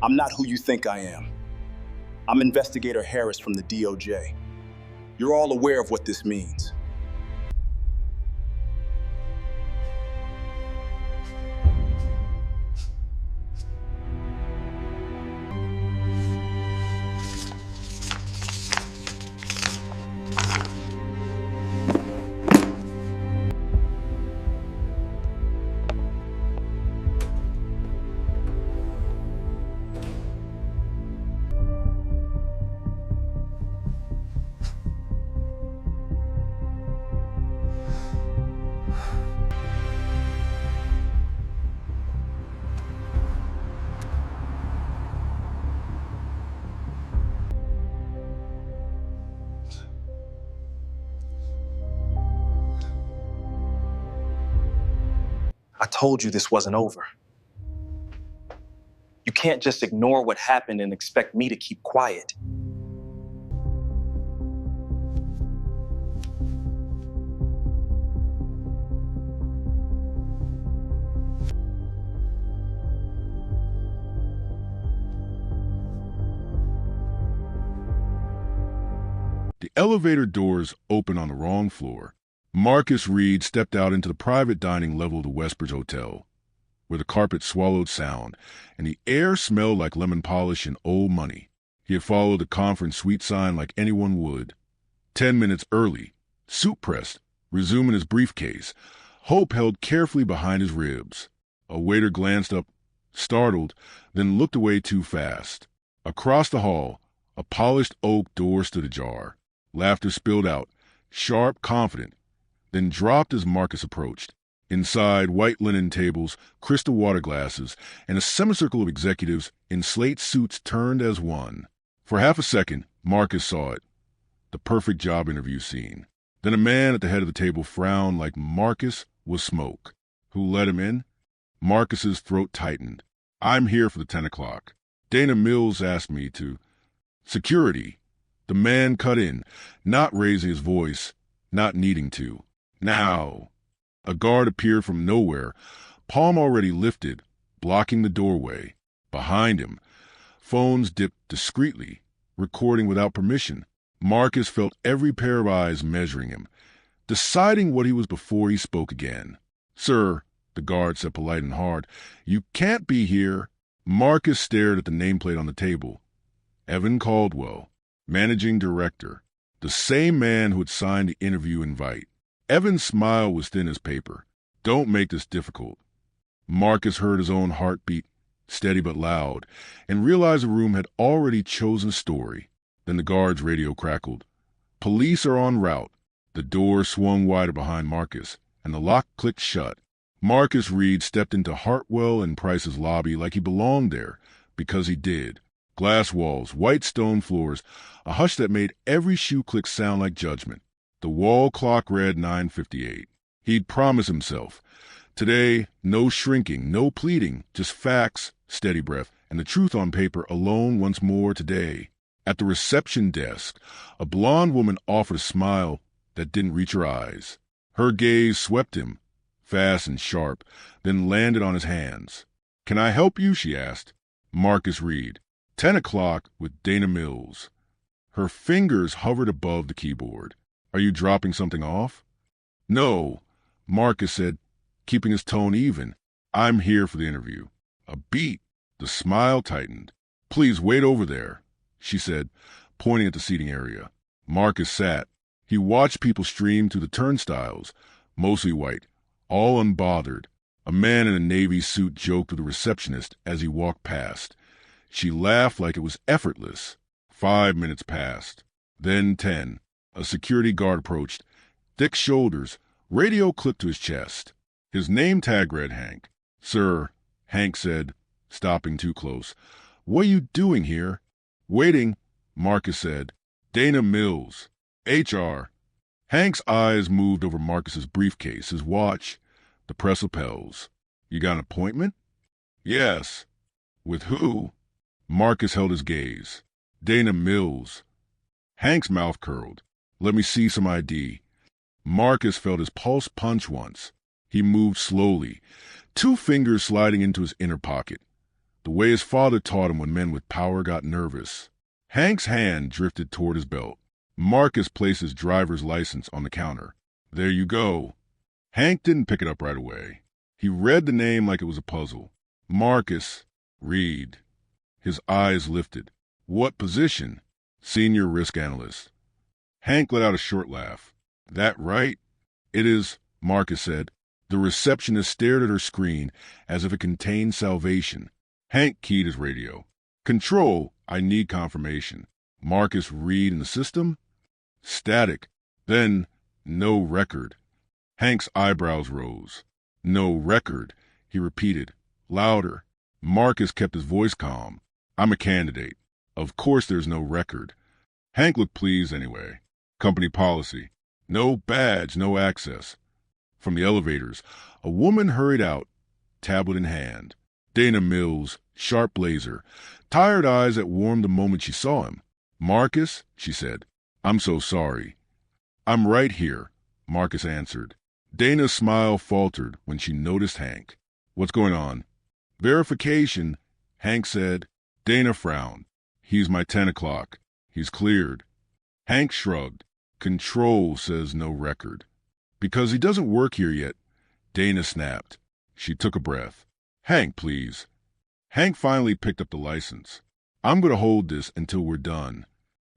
I'm not who you think I am. I'm Investigator Harris from the DOJ. You're all aware of what this means. I told you this wasn't over. You can't just ignore what happened and expect me to keep quiet. The elevator doors opened on the wrong floor. Marcus Reed stepped out into the private dining level of the Westbridge Hotel, where the carpet swallowed sound and the air smelled like lemon polish and old money. He had followed the conference suite sign like anyone would. 10 minutes early, suit-pressed, resuming his briefcase, Hope held carefully behind his ribs. A waiter glanced up, startled, then looked away too fast. Across the hall, a polished oak door stood ajar. Laughter spilled out, sharp, confident, then dropped as Marcus approached. Inside, white linen tables, crystal water glasses, and a semicircle of executives in slate suits turned as one. For half a second, Marcus saw it. The perfect job interview scene. Then a man at the head of the table frowned like Marcus was smoke. Who let him in? Marcus's throat tightened. I'm here for the 10 o'clock. Dana Mills asked me to. Security. The man cut in, not raising his voice, not needing to. Now. A guard appeared from nowhere, palm already lifted, blocking the doorway. Behind him, phones dipped discreetly, recording without permission. Marcus felt every pair of eyes measuring him, deciding what he was before he spoke again. Sir, the guard said polite and hard, you can't be here. Marcus stared at the nameplate on the table. Evan Caldwell, managing director, the same man who had signed the interview invite. Evan's smile was thin as paper. Don't make this difficult. Marcus heard his own heartbeat, steady but loud, and realized the room had already chosen a story. Then the guard's radio crackled. Police are en route. The door swung wider behind Marcus, and the lock clicked shut. Marcus Reed stepped into Hartwell and Price's lobby like he belonged there, because he did. Glass walls, white stone floors, a hush that made every shoe click sound like judgment. The wall clock read 9:58. He'd promised himself. Today, no shrinking, no pleading, just facts, steady breath, and the truth on paper alone once more today. At the reception desk, a blonde woman offered a smile that didn't reach her eyes. Her gaze swept him, fast and sharp, then landed on his hands. Can I help you? She asked. Marcus Reed. 10 o'clock with Dana Mills. Her fingers hovered above the keyboard. Are you dropping something off? No, Marcus said, keeping his tone even. I'm here for the interview. A beat. The smile tightened. Please wait over there, she said, pointing at the seating area. Marcus sat. He watched people stream through the turnstiles, mostly white, all unbothered. A man in a navy suit joked with a receptionist as he walked past. She laughed like it was effortless. 5 minutes passed. Then 10. A security guard approached. Thick shoulders, radio clipped to his chest. His name tag read Hank. Sir, Hank said, stopping too close. What are you doing here? Waiting, Marcus said. Dana Mills. HR. Hank's eyes moved over Marcus's briefcase, his watch, the press lapels. You got an appointment? Yes. With who? Marcus held his gaze. Dana Mills. Hank's mouth curled. Let me see some ID. Marcus felt his pulse punch once. He moved slowly, 2 fingers sliding into his inner pocket. the way his father taught him when men with power got nervous. Hank's hand drifted toward his belt. Marcus placed his driver's license on the counter. There you go. Hank didn't pick it up right away. He read the name like it was a puzzle. Marcus Reed. His eyes lifted. What position? Senior risk analyst. Hank let out a short laugh. That right? It is, Marcus said. The receptionist stared at her screen as if it contained salvation. Hank keyed his radio. Control, I need confirmation. Marcus Reed in the system? Static. Then, no record. Hank's eyebrows rose. No record, he repeated, louder. Marcus kept his voice calm. I'm a candidate. Of course there's no record. Hank looked pleased anyway. Company policy. No badge, no access. From the elevators, a woman hurried out, tablet in hand. Dana Mills, sharp blazer, tired eyes that warmed the moment she saw him. Marcus, she said, I'm so sorry. I'm right here, Marcus answered. Dana's smile faltered when she noticed Hank. What's going on? Verification, Hank said. Dana frowned. He's my 10 o'clock. He's cleared. Hank shrugged. Control says no record. Because he doesn't work here yet. Dana snapped. She took a breath. Hank, please. Hank finally picked up the license. I'm going to hold this until we're done.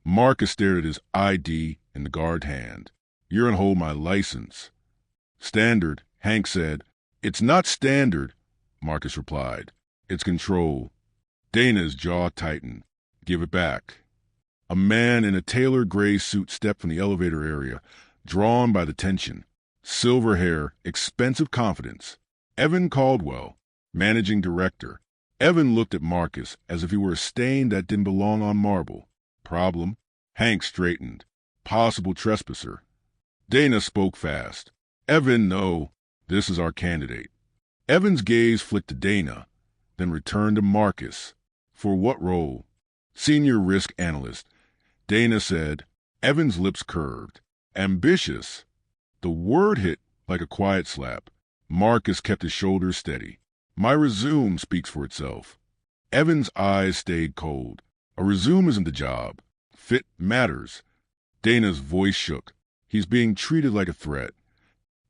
Marcus stared at his ID in the guard hand. You're going to hold my license. Standard, Hank said. It's not standard, Marcus replied. It's control. Dana's jaw tightened. Give it back. A man in a tailored gray suit stepped from the elevator area, drawn by the tension. Silver hair, expensive confidence. Evan Caldwell, managing director. Evan looked at Marcus as if he were a stain that didn't belong on marble. Problem? Hank straightened. Possible trespasser. Dana spoke fast. Evan, no. This is our candidate. Evan's gaze flicked to Dana, then returned to Marcus. For what role? Senior risk analyst. Dana said. Evan's lips curved. Ambitious. The word hit like a quiet slap. Marcus kept his shoulders steady. My resume speaks for itself. Evan's eyes stayed cold. A resume isn't the job. Fit matters. Dana's voice shook. He's being treated like a threat.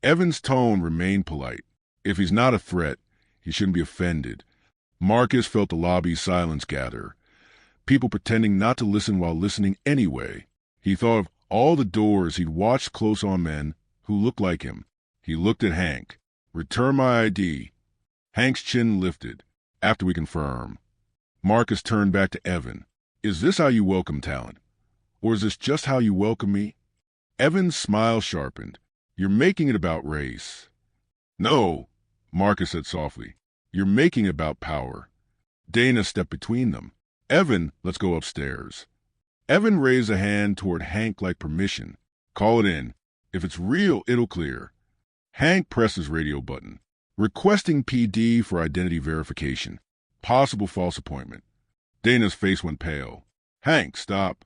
Evan's tone remained polite. If he's not a threat, he shouldn't be offended. Marcus felt the lobby's silence gather. People pretending not to listen while listening anyway. He thought of all the doors he'd watched close on men who looked like him. He looked at Hank. Return my ID. Hank's chin lifted. After we confirm. Marcus turned back to Evan. Is this how you welcome talent? Or is this just how you welcome me? Evan's smile sharpened. You're making it about race. No, Marcus said softly. You're making it about power. Dana stepped between them. Evan, let's go upstairs. Evan raised a hand toward Hank like permission. Call it in. If it's real, it'll clear. Hank pressed his radio button. Requesting PD for identity verification. Possible false appointment. Dana's face went pale. Hank, stop.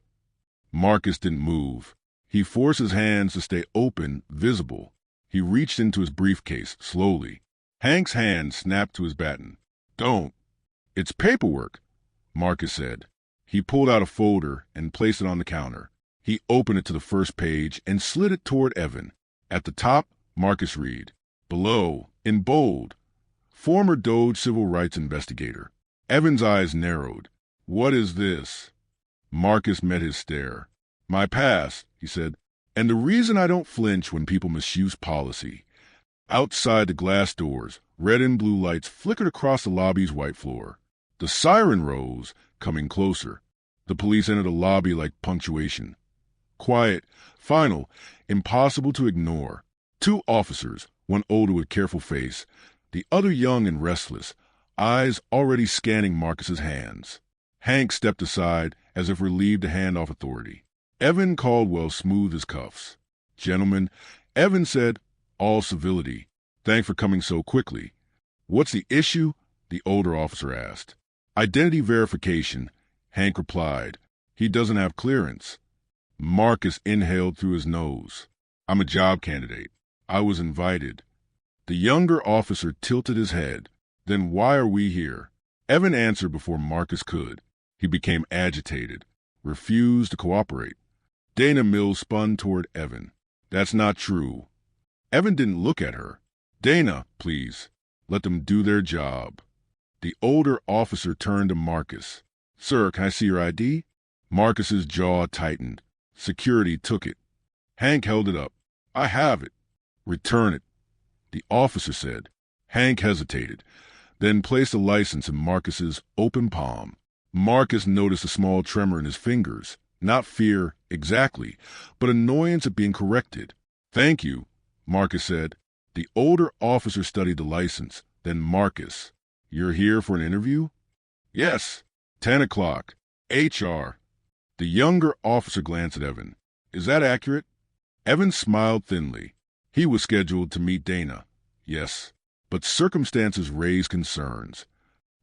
Marcus didn't move. He forced his hands to stay open, visible. He reached into his briefcase, slowly. Hank's hand snapped to his baton. Don't. It's paperwork, Marcus said. He pulled out a folder and placed it on the counter. He opened it to the first page and slid it toward Evan. At the top, Marcus Reed. Below, in bold, former Doge civil rights investigator. Evan's eyes narrowed. What is this? Marcus met his stare. My past, he said, and the reason I don't flinch when people misuse policy. Outside the glass doors, red and blue lights flickered across the lobby's white floor. The siren rose, coming closer. The police entered the lobby like punctuation. Quiet, final, impossible to ignore. Two officers, one older with careful face, the other young and restless, eyes already scanning Marcus's hands. Hank stepped aside as if relieved to hand off authority. Evan Caldwell smoothed his cuffs. Gentlemen, Evan said, all civility. Thanks for coming so quickly. What's the issue? The older officer asked. Identity verification, Hank replied. He doesn't have clearance. Marcus inhaled through his nose. I'm a job candidate. I was invited. The younger officer tilted his head. Then why are we here? Evan answered before Marcus could. He became agitated, refused to cooperate. Dana Mills spun toward Evan. That's not true. Evan didn't look at her. Dana, please. Let them do their job. The older officer turned to Marcus. Sir, can I see your ID? Marcus's jaw tightened. Security took it. Hank held it up. I have it. Return it, the officer said. Hank hesitated, then placed the license in Marcus's open palm. Marcus noticed a small tremor in his fingers. Not fear, exactly, but annoyance at being corrected. Thank you, Marcus said. The older officer studied the license. Then Marcus. You're here for an interview? Yes. 10 o'clock. HR. The younger officer glanced at Evan. Is that accurate? Evan smiled thinly. He was scheduled to meet Dana. Yes. But circumstances raised concerns.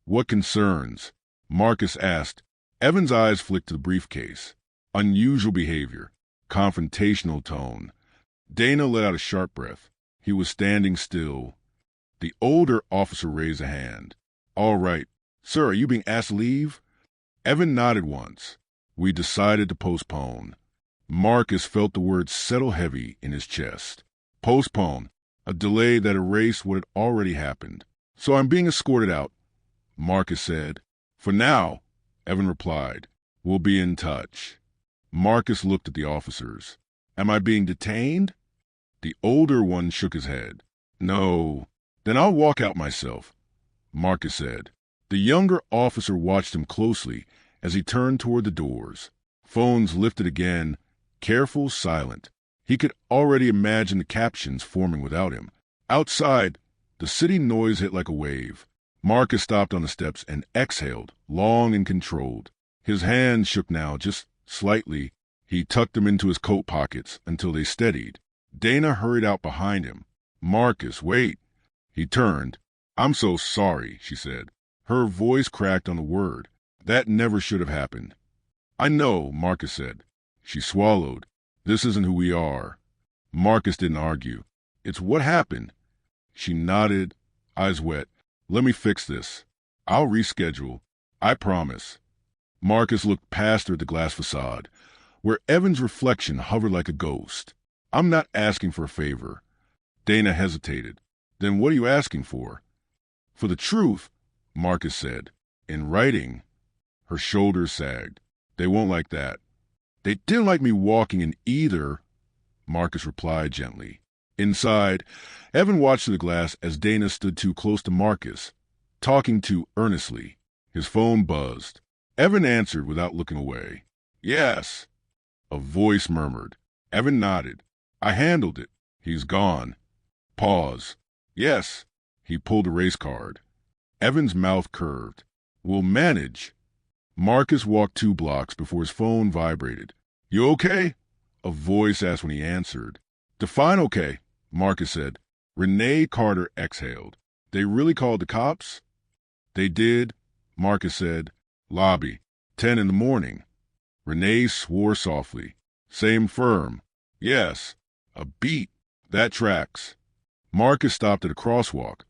What concerns? Marcus asked. Evan's eyes flicked to the briefcase. Unusual behavior. Confrontational tone. Dana let out a sharp breath. He was standing still. The older officer raised a hand. All right. Sir, are you being asked to leave? Evan nodded once. We decided to postpone. Marcus felt the words settle heavy in his chest. Postpone. A delay that erased what had already happened. So I'm being escorted out, Marcus said. For now, Evan replied. We'll be in touch. Marcus looked at the officers. Am I being detained? The older one shook his head. No. Then I'll walk out myself, Marcus said. The younger officer watched him closely as he turned toward the doors. Phones lifted again, careful, silent. He could already imagine the captions forming without him. Outside, the city noise hit like a wave. Marcus stopped on the steps and exhaled, long and controlled. His hands shook now, just slightly. He tucked them into his coat pockets until they steadied. Dana hurried out behind him. Marcus, wait. He turned. I'm so sorry, she said. Her voice cracked on the word. That never should have happened. I know, Marcus said. She swallowed. This isn't who we are. Marcus didn't argue. It's what happened. She nodded, eyes wet. Let me fix this. I'll reschedule. I promise. Marcus looked past her at the glass facade, where Evan's reflection hovered like a ghost. I'm not asking for a favor. Dana hesitated. Then what are you asking for? For the truth, Marcus said. In writing. Her shoulders sagged. They won't like that. They didn't like me walking in either, Marcus replied gently. Inside, Evan watched through the glass as Dana stood too close to Marcus, talking too earnestly. His phone buzzed. Evan answered without looking away. Yes. A voice murmured. Evan nodded. I handled it. He's gone. Pause. Yes. He pulled a race card. Evan's mouth curved. We'll manage. Marcus walked 2 blocks before his phone vibrated. You okay? A voice asked when he answered. Define okay, Marcus said. Renee Carter exhaled. They really called the cops? They did, Marcus said. Lobby. 10 in the morning. Renee swore softly. Same firm. Yes. A beat. That tracks. Marcus stopped at a crosswalk,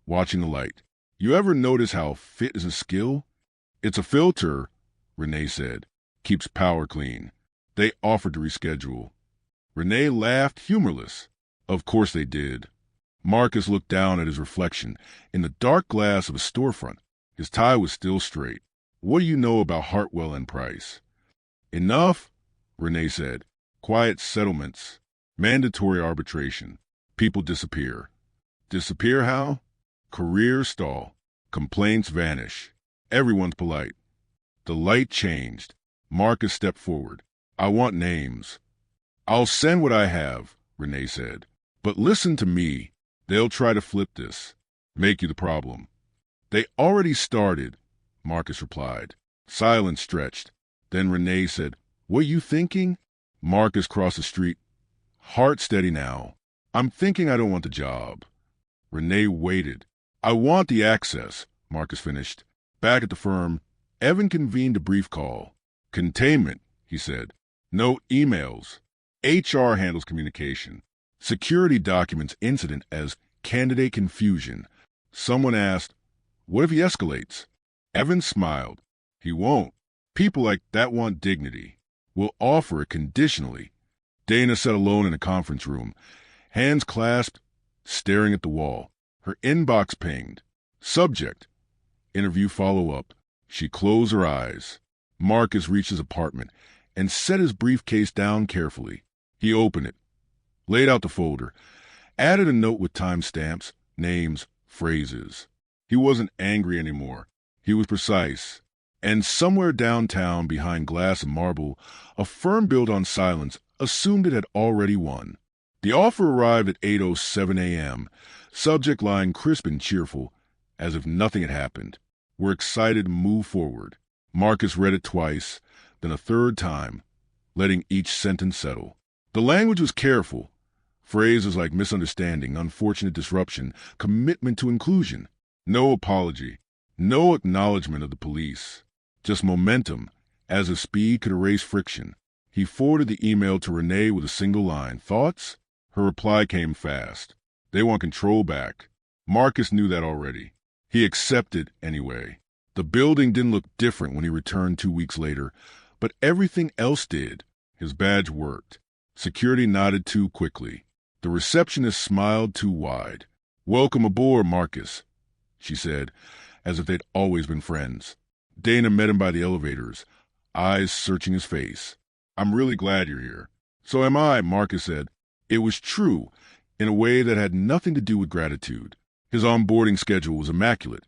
watching the light. You ever notice how fit is a skill? It's a filter, Renee said. Keeps power clean. They offered to reschedule. Renee laughed, humorless. Of course they did. Marcus looked down at his reflection in the dark glass of a storefront. His tie was still straight. What do you know about Hartwell and Price? Enough, Renee said. Quiet settlements. Mandatory arbitration. People disappear. Disappear how? Careers stall. Complaints vanish. Everyone's polite. The light changed. Marcus stepped forward. I want names. I'll send what I have, Renee said. But listen to me. They'll try to flip this. Make you the problem. They already started, Marcus replied. Silence stretched. Then Renee said, What are you thinking? Marcus crossed the street. Heart steady now. I'm thinking I don't want the job. Renee waited. I want the access, Marcus finished. Back at the firm, Evan convened a brief call. Containment, he said. No emails. HR handles communication. Security documents incident as candidate confusion. Someone asked, What if he escalates? Evan smiled. He won't. People like that want dignity. We'll offer it conditionally. Dana sat alone in a conference room, hands clasped, staring at the wall. Her inbox pinged. Subject: interview follow-up. She closed her eyes. Marcus reached his apartment and set his briefcase down carefully. He opened it, laid out the folder, added a note with timestamps, names, phrases. He wasn't angry anymore. He was precise. And somewhere downtown, behind glass and marble, a firm built on silence assumed it had already won. The offer arrived at 8:07 a.m., subject line crisp and cheerful, as if nothing had happened. We're excited to move forward. Marcus read it twice, then a third time, letting each sentence settle. The language was careful. Phrases like misunderstanding, unfortunate disruption, commitment to inclusion. No apology, no acknowledgement of the police. Just momentum, as if speed could erase friction. He forwarded the email to Renee with a single line. Thoughts? Her reply came fast. They want control back. Marcus knew that already. He accepted anyway. The building didn't look different when he returned 2 weeks later, but everything else did. His badge worked. Security nodded too quickly. The receptionist smiled too wide. Welcome aboard, Marcus, she said, as if they'd always been friends. Dana met him by the elevators, eyes searching his face. I'm really glad you're here. So am I, Marcus said. It was true, in a way that had nothing to do with gratitude. His onboarding schedule was immaculate.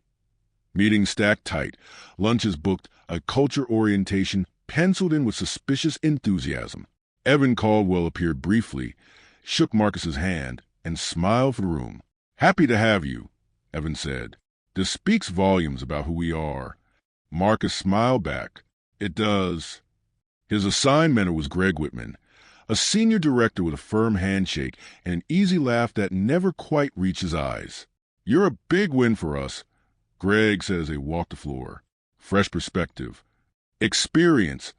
Meetings stacked tight, lunches booked, a culture orientation penciled in with suspicious enthusiasm. Evan Caldwell appeared briefly, shook Marcus's hand, and smiled for the room. Happy to have you, Evan said. This speaks volumes about who we are. Marcus smiled back. It does. His assigned mentor was Greg Whitman, a senior director with a firm handshake and an easy laugh that never quite reached his eyes. You're a big win for us, Greg said as they walked the floor. Fresh perspective. Experience,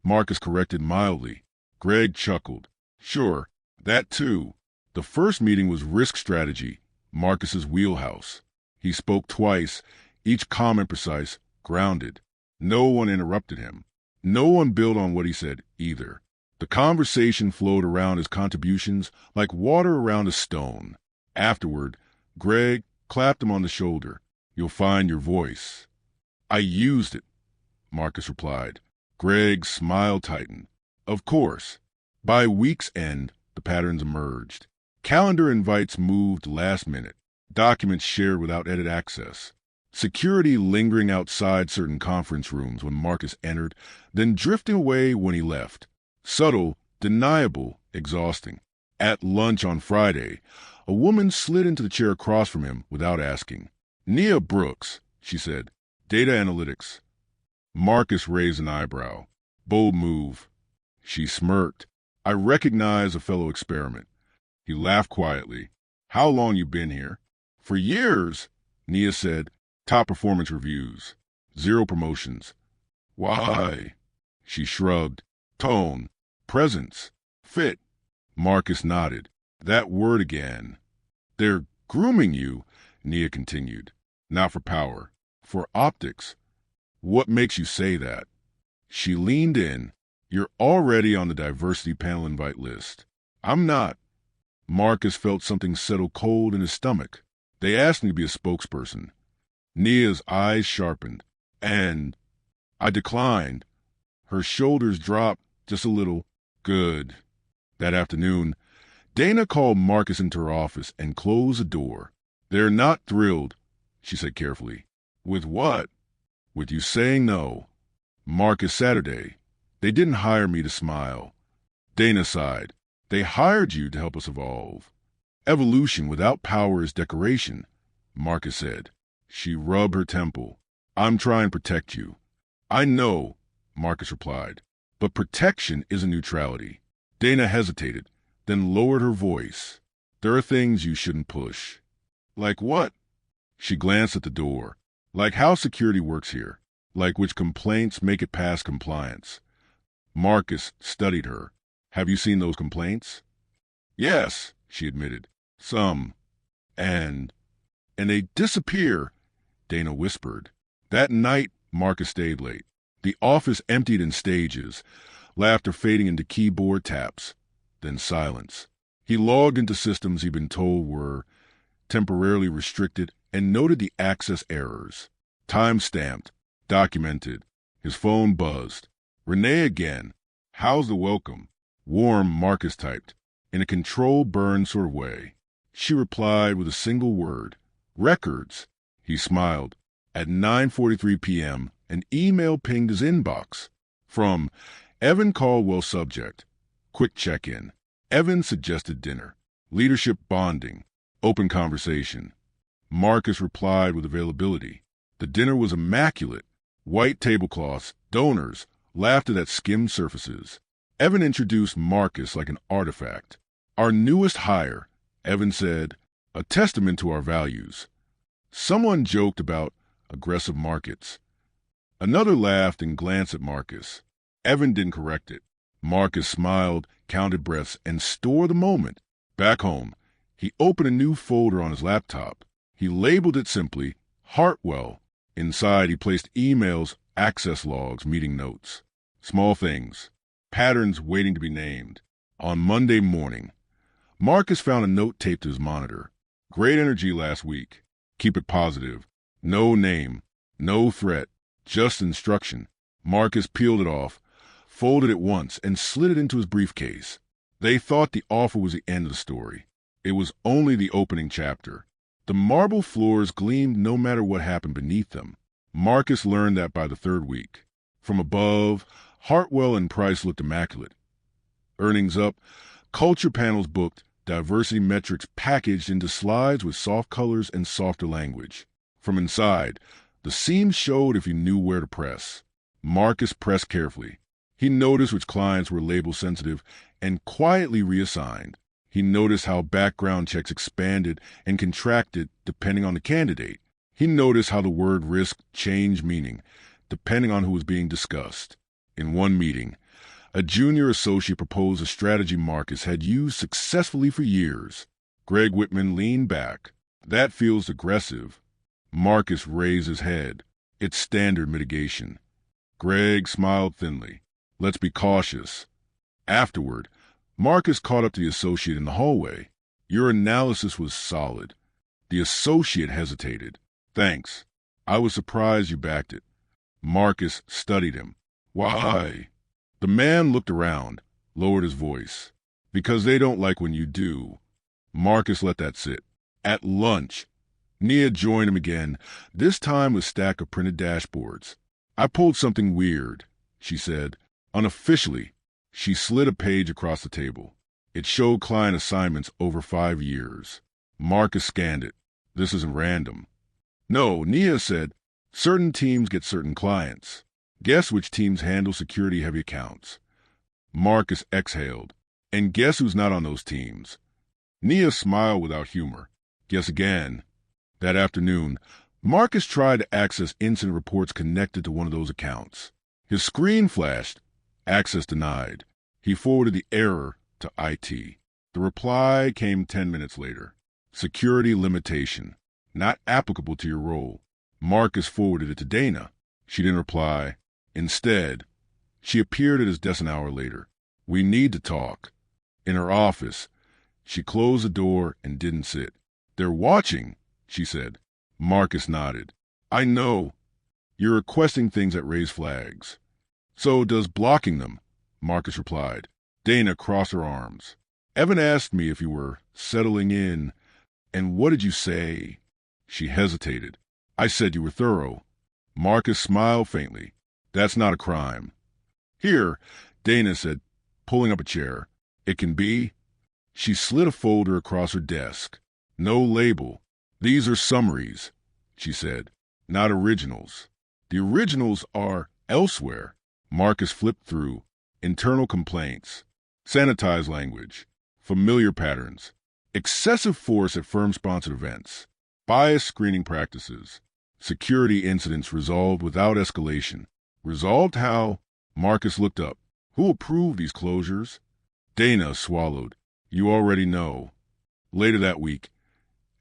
Marcus corrected mildly. Greg chuckled. Sure, that too. The first meeting was risk strategy, Marcus's wheelhouse. He spoke twice, each comment precise, grounded. No one interrupted him. No one built on what he said either. The conversation flowed around his contributions like water around a stone. Afterward, Greg clapped him on the shoulder. You'll find your voice. I used it, Marcus replied. Greg's smile tightened. Of course. By week's end, the patterns emerged. Calendar invites moved last minute. Documents shared without edit access. Security lingering outside certain conference rooms when Marcus entered, then drifting away when he left. Subtle, deniable, exhausting. At lunch on Friday, a woman slid into the chair across from him without asking. Nia Brooks, she said. Data analytics. Marcus raised an eyebrow. Bold move. She smirked. I recognize a fellow experiment. He laughed quietly. How long you been here? For years, Nia said. Top performance reviews. 0 promotions. Why? She shrugged. Tone. Presence. Fit. Marcus nodded. That word again. They're grooming you, Nia continued. Not for power. For optics. What makes you say that? She leaned in. You're already on the diversity panel invite list. I'm not. Marcus felt something settle cold in his stomach. They asked me to be a spokesperson. Nia's eyes sharpened. And I declined. Her shoulders dropped just a little. Good. That afternoon, Dana called Marcus into her office and closed the door. They're not thrilled, she said carefully. With what? With you saying no. Marcus, Saturday. They didn't hire me to smile. Dana sighed. They hired you to help us evolve. Evolution without power is decoration, Marcus said. She rubbed her temple. I'm trying to protect you. I know, Marcus replied. But protection isn't neutrality. Dana hesitated, then lowered her voice. There are things you shouldn't push. Like what? She glanced at the door. Like how security works here. Like which complaints make it past compliance. Marcus studied her. Have you seen those complaints? Yes, she admitted. Some. And they disappear, Dana whispered. That night, Marcus stayed late. The office emptied in stages, laughter fading into keyboard taps, then silence. He logged into systems he'd been told were temporarily restricted and noted the access errors. Time-stamped, documented. His phone buzzed. Renee again. How's the welcome? Warm, Marcus typed, in a control-burn sort of way. She replied with a single word. Records. He smiled. At 9:43 p.m., an email pinged his inbox. From Evan Caldwell, subject. Quick check-in. Evan suggested dinner. Leadership bonding. Open conversation. Marcus replied with availability. The dinner was immaculate. White tablecloths, donors, laughter that skimmed surfaces. Evan introduced Marcus like an artifact. Our newest hire, Evan said, a testament to our values. Someone joked about aggressive markets. Another laughed and glanced at Marcus. Evan didn't correct it. Marcus smiled, counted breaths, and stored the moment. Back home, he opened a new folder on his laptop. He labeled it simply Hartwell. Inside, he placed emails, access logs, meeting notes. Small things. Patterns waiting to be named. On Monday morning, Marcus found a note taped to his monitor. Great energy last week. Keep it positive. No name. No threat. Just instruction. Marcus peeled it off, folded it once, and slid it into his briefcase. They thought the offer was the end of the story. It was only the opening chapter. The marble floors gleamed no matter what happened beneath them. Marcus learned that by the third week. From above, Hartwell and Price looked immaculate. Earnings up, culture panels booked, diversity metrics packaged into slides with soft colors and softer language. From inside, the seams showed if you knew where to press. Marcus pressed carefully. He noticed which clients were label sensitive and quietly reassigned. He noticed how background checks expanded and contracted depending on the candidate. He noticed how the word risk changed meaning depending on who was being discussed. In one meeting, a junior associate proposed a strategy Marcus had used successfully for years. Greg Whitman leaned back. That feels aggressive. Marcus raised his head. It's standard mitigation. Greg smiled thinly. Let's be cautious. Afterward, Marcus caught up to the associate in the hallway. Your analysis was solid. The associate hesitated. Thanks. I was surprised you backed it. Marcus studied him. Why? The man looked around, lowered his voice. Because they don't like when you do. Marcus let that sit. At lunch, Nia joined him again, this time with a stack of printed dashboards. I pulled something weird, she said. Unofficially, she slid a page across the table. It showed client assignments over 5 years. Marcus scanned it. This isn't random. No, Nia said, certain teams get certain clients. Guess which teams handle security-heavy accounts? Marcus exhaled. And guess who's not on those teams? Nia smiled without humor. Guess again. That afternoon, Marcus tried to access incident reports connected to one of those accounts. His screen flashed. Access denied. He forwarded the error to IT. The reply came 10 minutes later. Security limitation. Not applicable to your role. Marcus forwarded it to Dana. She didn't reply. Instead, she appeared at his desk an hour later. We need to talk. In her office, she closed the door and didn't sit. They're watching, she said. Marcus nodded. I know. You're requesting things that raise flags. So does blocking them, Marcus replied. Dana crossed her arms. Evan asked me if you were settling in, and what did you say? She hesitated. I said you were thorough. Marcus smiled faintly. That's not a crime. Here, Dana said, pulling up a chair. It can be. She slid a folder across her desk. No label. These are summaries, she said, not originals. The originals are elsewhere. Marcus flipped through. Internal complaints. Sanitized language. Familiar patterns. Excessive force at firm-sponsored events. Bias screening practices. Security incidents resolved without escalation. Resolved how? Marcus looked up. Who approved these closures? Dana swallowed. You already know. Later that week,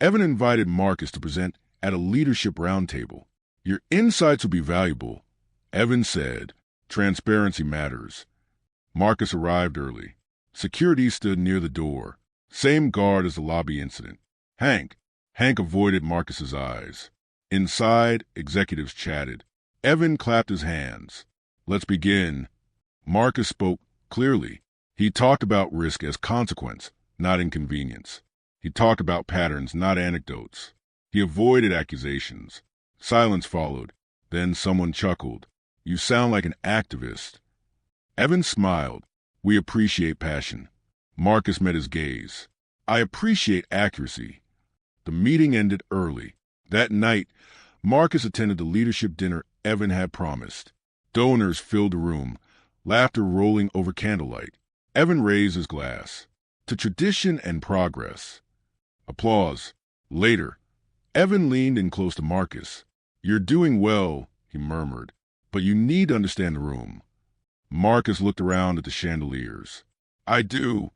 Evan invited Marcus to present at a leadership roundtable. Your insights will be valuable, Evan said. Transparency matters. Marcus arrived early. Security stood near the door. Same guard as the lobby incident. Hank. Hank avoided Marcus's eyes. Inside, executives chatted. Evan clapped his hands. Let's begin. Marcus spoke clearly. He talked about risk as consequence, not inconvenience. He talked about patterns, not anecdotes. He avoided accusations. Silence followed. Then someone chuckled. You sound like an activist. Evan smiled. We appreciate passion. Marcus met his gaze. I appreciate accuracy. The meeting ended early. That night, Marcus attended the leadership dinner Evan had promised. Donors filled the room, laughter rolling over candlelight. Evan raised his glass. To tradition and progress. Applause. Later, Evan leaned in close to Marcus. You're doing well, he murmured, but you need to understand the room. Marcus looked around at the chandeliers. I do.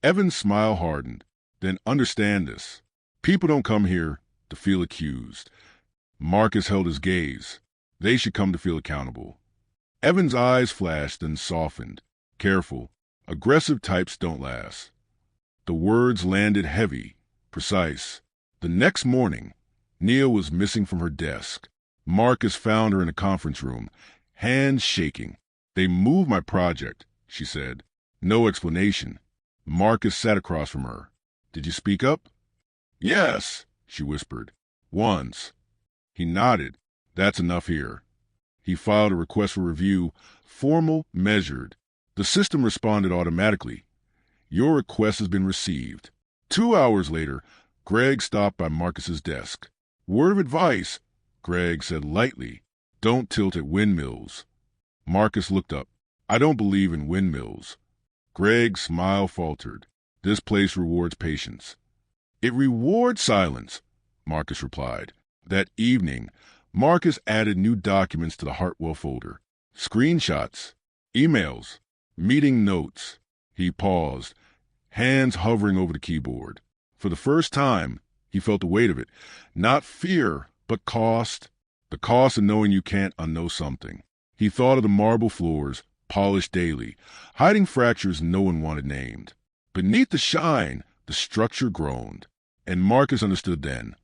Evan's smile hardened. Then understand this. People don't come here to feel accused. Marcus held his gaze. They should come to feel accountable. Evan's eyes flashed and softened. Careful. Aggressive types don't last. The words landed heavy, precise. The next morning, Nia was missing from her desk. Marcus found her in a conference room, hands shaking. They moved my project, she said. No explanation. Marcus sat across from her. Did you speak up? Yes, she whispered. Once. He nodded. That's enough here. He filed a request for review, formal, measured. The system responded automatically. Your request has been received. 2 hours later, Greg stopped by Marcus's desk. Word of advice, Greg said lightly. Don't tilt at windmills. Marcus looked up. I don't believe in windmills. Greg's smile faltered. This place rewards patience. It rewards silence, Marcus replied. That evening, Marcus added new documents to the Hartwell folder. Screenshots, emails, meeting notes. He paused, hands hovering over the keyboard. For the first time, he felt the weight of it. Not fear, but cost. The cost of knowing you can't unknow something. He thought of the marble floors, polished daily, hiding fractures no one wanted named. Beneath the shine, the structure groaned. And Marcus understood then.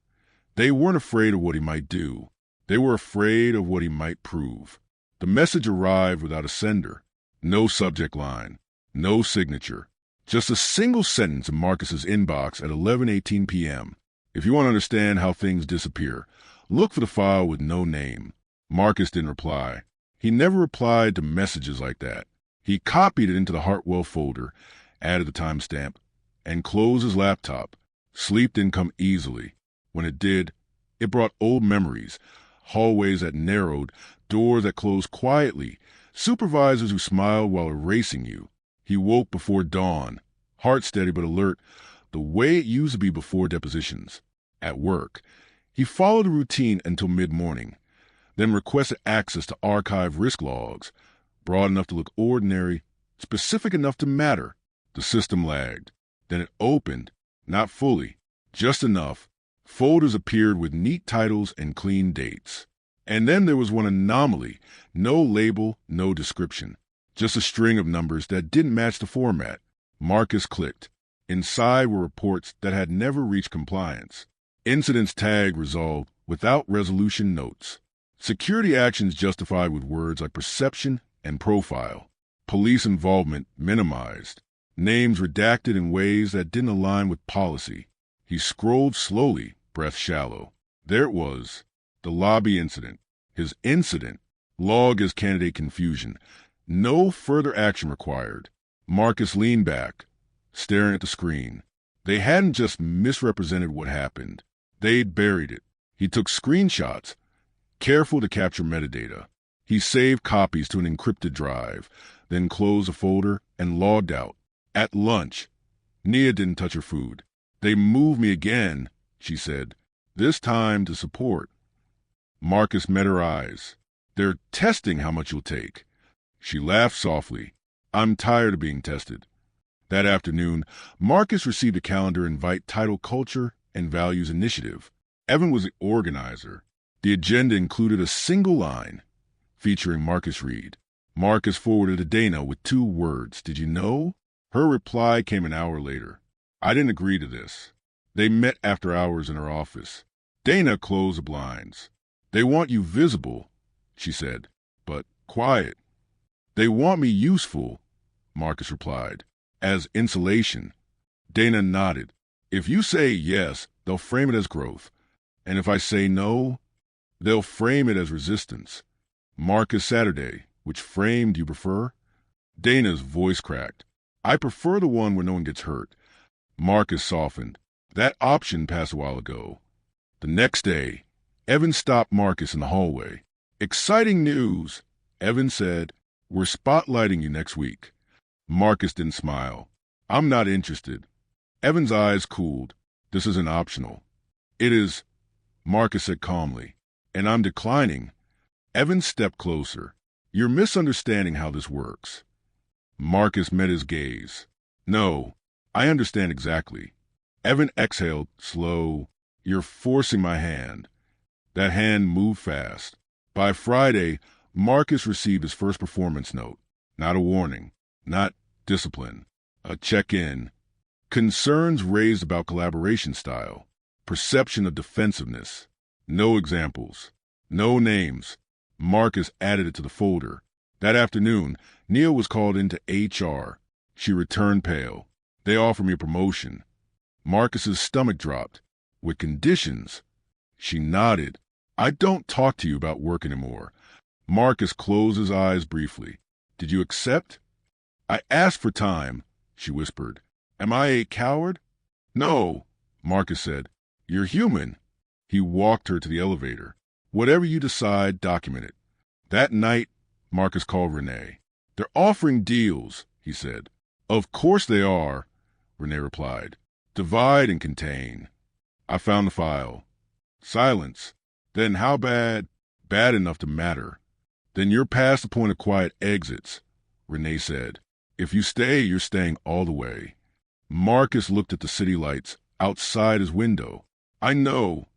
They weren't afraid of what he might do. They were afraid of what he might prove. The message arrived without a sender. No subject line. No signature. Just a single sentence in Marcus's inbox at 11:18 p.m. If you want to understand how things disappear, look for the file with no name. Marcus didn't reply. He never replied to messages like that. He copied it into the Hartwell folder, added the timestamp, and closed his laptop. Sleep didn't come easily. When it did, it brought old memories, hallways that narrowed, doors that closed quietly, supervisors who smiled while erasing you. He woke before dawn, heart steady but alert, the way it used to be before depositions. At work, he followed a routine until mid-morning, then requested access to archive risk logs, broad enough to look ordinary, specific enough to matter. The system lagged. Then it opened, not fully, just enough. Folders appeared with neat titles and clean dates. And then there was one anomaly, no label, no description, just a string of numbers that didn't match the format. Marcus clicked. Inside were reports that had never reached compliance. Incidents tagged resolved without resolution notes. Security actions justified with words like perception and profile. Police involvement minimized. Names redacted in ways that didn't align with policy. He scrolled slowly, breath shallow. There it was. The lobby incident. His incident. Log as candidate confusion. No further action required. Marcus leaned back, staring at the screen. They hadn't just misrepresented what happened. They'd buried it. He took screenshots, careful to capture metadata. He saved copies to an encrypted drive, then closed the folder and logged out. At lunch, Nia didn't touch her food. They moved me again, she said, this time to support. Marcus met her eyes. They're testing how much you'll take. She laughed softly. I'm tired of being tested. That afternoon, Marcus received a calendar invite titled Culture and Values Initiative. Evan was the organizer. The agenda included a single line featuring Marcus Reed. Marcus forwarded to Dana with 2 words. Did you know? Her reply came an hour later. I didn't agree to this. They met after hours in her office. Dana closed the blinds. They want you visible, she said, but quiet. They want me useful, Marcus replied, as insulation. Dana nodded. If you say yes, they'll frame it as growth. And if I say no, they'll frame it as resistance. Marcus Saturday, which frame do you prefer? Dana's voice cracked. I prefer the one where no one gets hurt. Marcus softened. That option passed a while ago. The next day, Evan stopped Marcus in the hallway. Exciting news, Evan said. We're spotlighting you next week. Marcus didn't smile. I'm not interested. Evan's eyes cooled. This isn't optional. It is, Marcus said calmly, and I'm declining. Evan stepped closer. You're misunderstanding how this works. Marcus met his gaze. No, I understand exactly. Evan exhaled, slow. You're forcing my hand. That hand moved fast. By Friday, Marcus received his first performance note. Not a warning, not discipline, a check-in. Concerns raised about collaboration style, perception of defensiveness. No examples, no names. Marcus added it to the folder. That afternoon, Neil was called into HR. She returned pale. They offered me a promotion. Marcus's stomach dropped. With conditions. She nodded. I don't talk to you about work anymore. Marcus closed his eyes briefly. Did you accept? I asked for time, she whispered. Am I a coward? No, Marcus said. You're human. He walked her to the elevator. Whatever you decide, document it. That night, Marcus called Renee. They're offering deals, he said. Of course they are, Renee replied. Divide and contain. I found the file. Silence. Then how bad? Bad enough to matter. Then you're past the point of quiet exits, Renee said. If you stay, you're staying all the way. Marcus looked at the city lights outside his window. I know.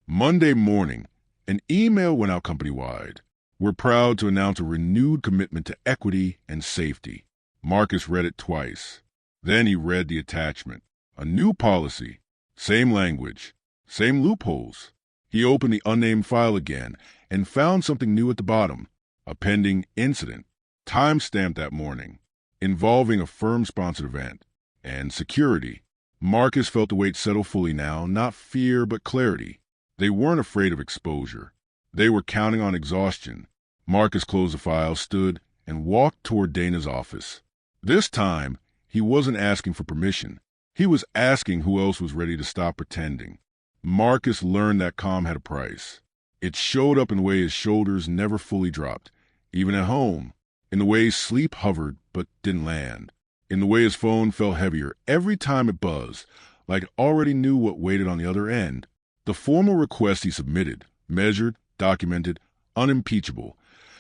Monday morning, an email went out company-wide. We're proud to announce a renewed commitment to equity and safety. Marcus read it twice. Then he read the attachment. A new policy. Same language. Same loopholes. He opened the unnamed file again and found something new at the bottom. A pending incident. Time-stamped that morning. Involving a firm-sponsored event. And security. Marcus felt the weight settle fully now, not fear but clarity. They weren't afraid of exposure. They were counting on exhaustion. Marcus closed the file, stood, and walked toward Dana's office. This time, he wasn't asking for permission. He was asking who else was ready to stop pretending. Marcus learned that calm had a price. It showed up in the way his shoulders never fully dropped, even at home, in the way sleep hovered but didn't land, in the way his phone felt heavier every time it buzzed, like it already knew what waited on the other end. The formal request he submitted, measured, documented, unimpeachable,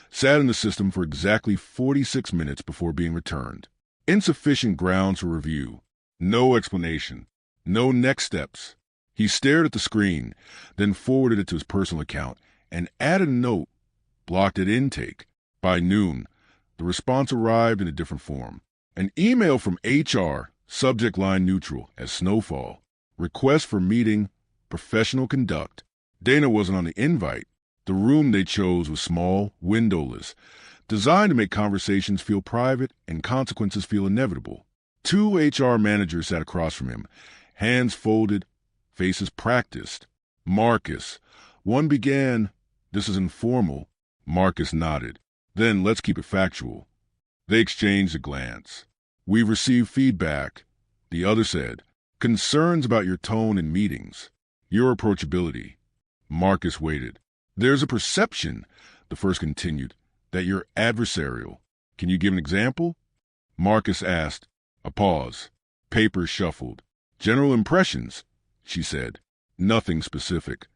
sat in the system for exactly 46 minutes before being returned. Insufficient grounds for review. No explanation. No next steps. He stared at the screen, then forwarded it to his personal account and added a note, blocked at intake. By noon, the response arrived in a different form. An email from HR, subject line neutral, as snowfall. Request for meeting, professional conduct. Dana wasn't on the invite. The room they chose was small, windowless, designed to make conversations feel private and consequences feel inevitable. 2 HR managers sat across from him, hands folded, faces practiced. Marcus. One began, "This is informal." Marcus nodded. "Then let's keep it factual." They exchanged a glance. "We've received feedback," the other said. "Concerns about your tone in meetings, your approachability." Marcus waited. "There's a perception," the first continued, "that you're adversarial. Can you give an example?" Marcus asked. A pause. Papers shuffled. "General impressions," she said. "Nothing specific."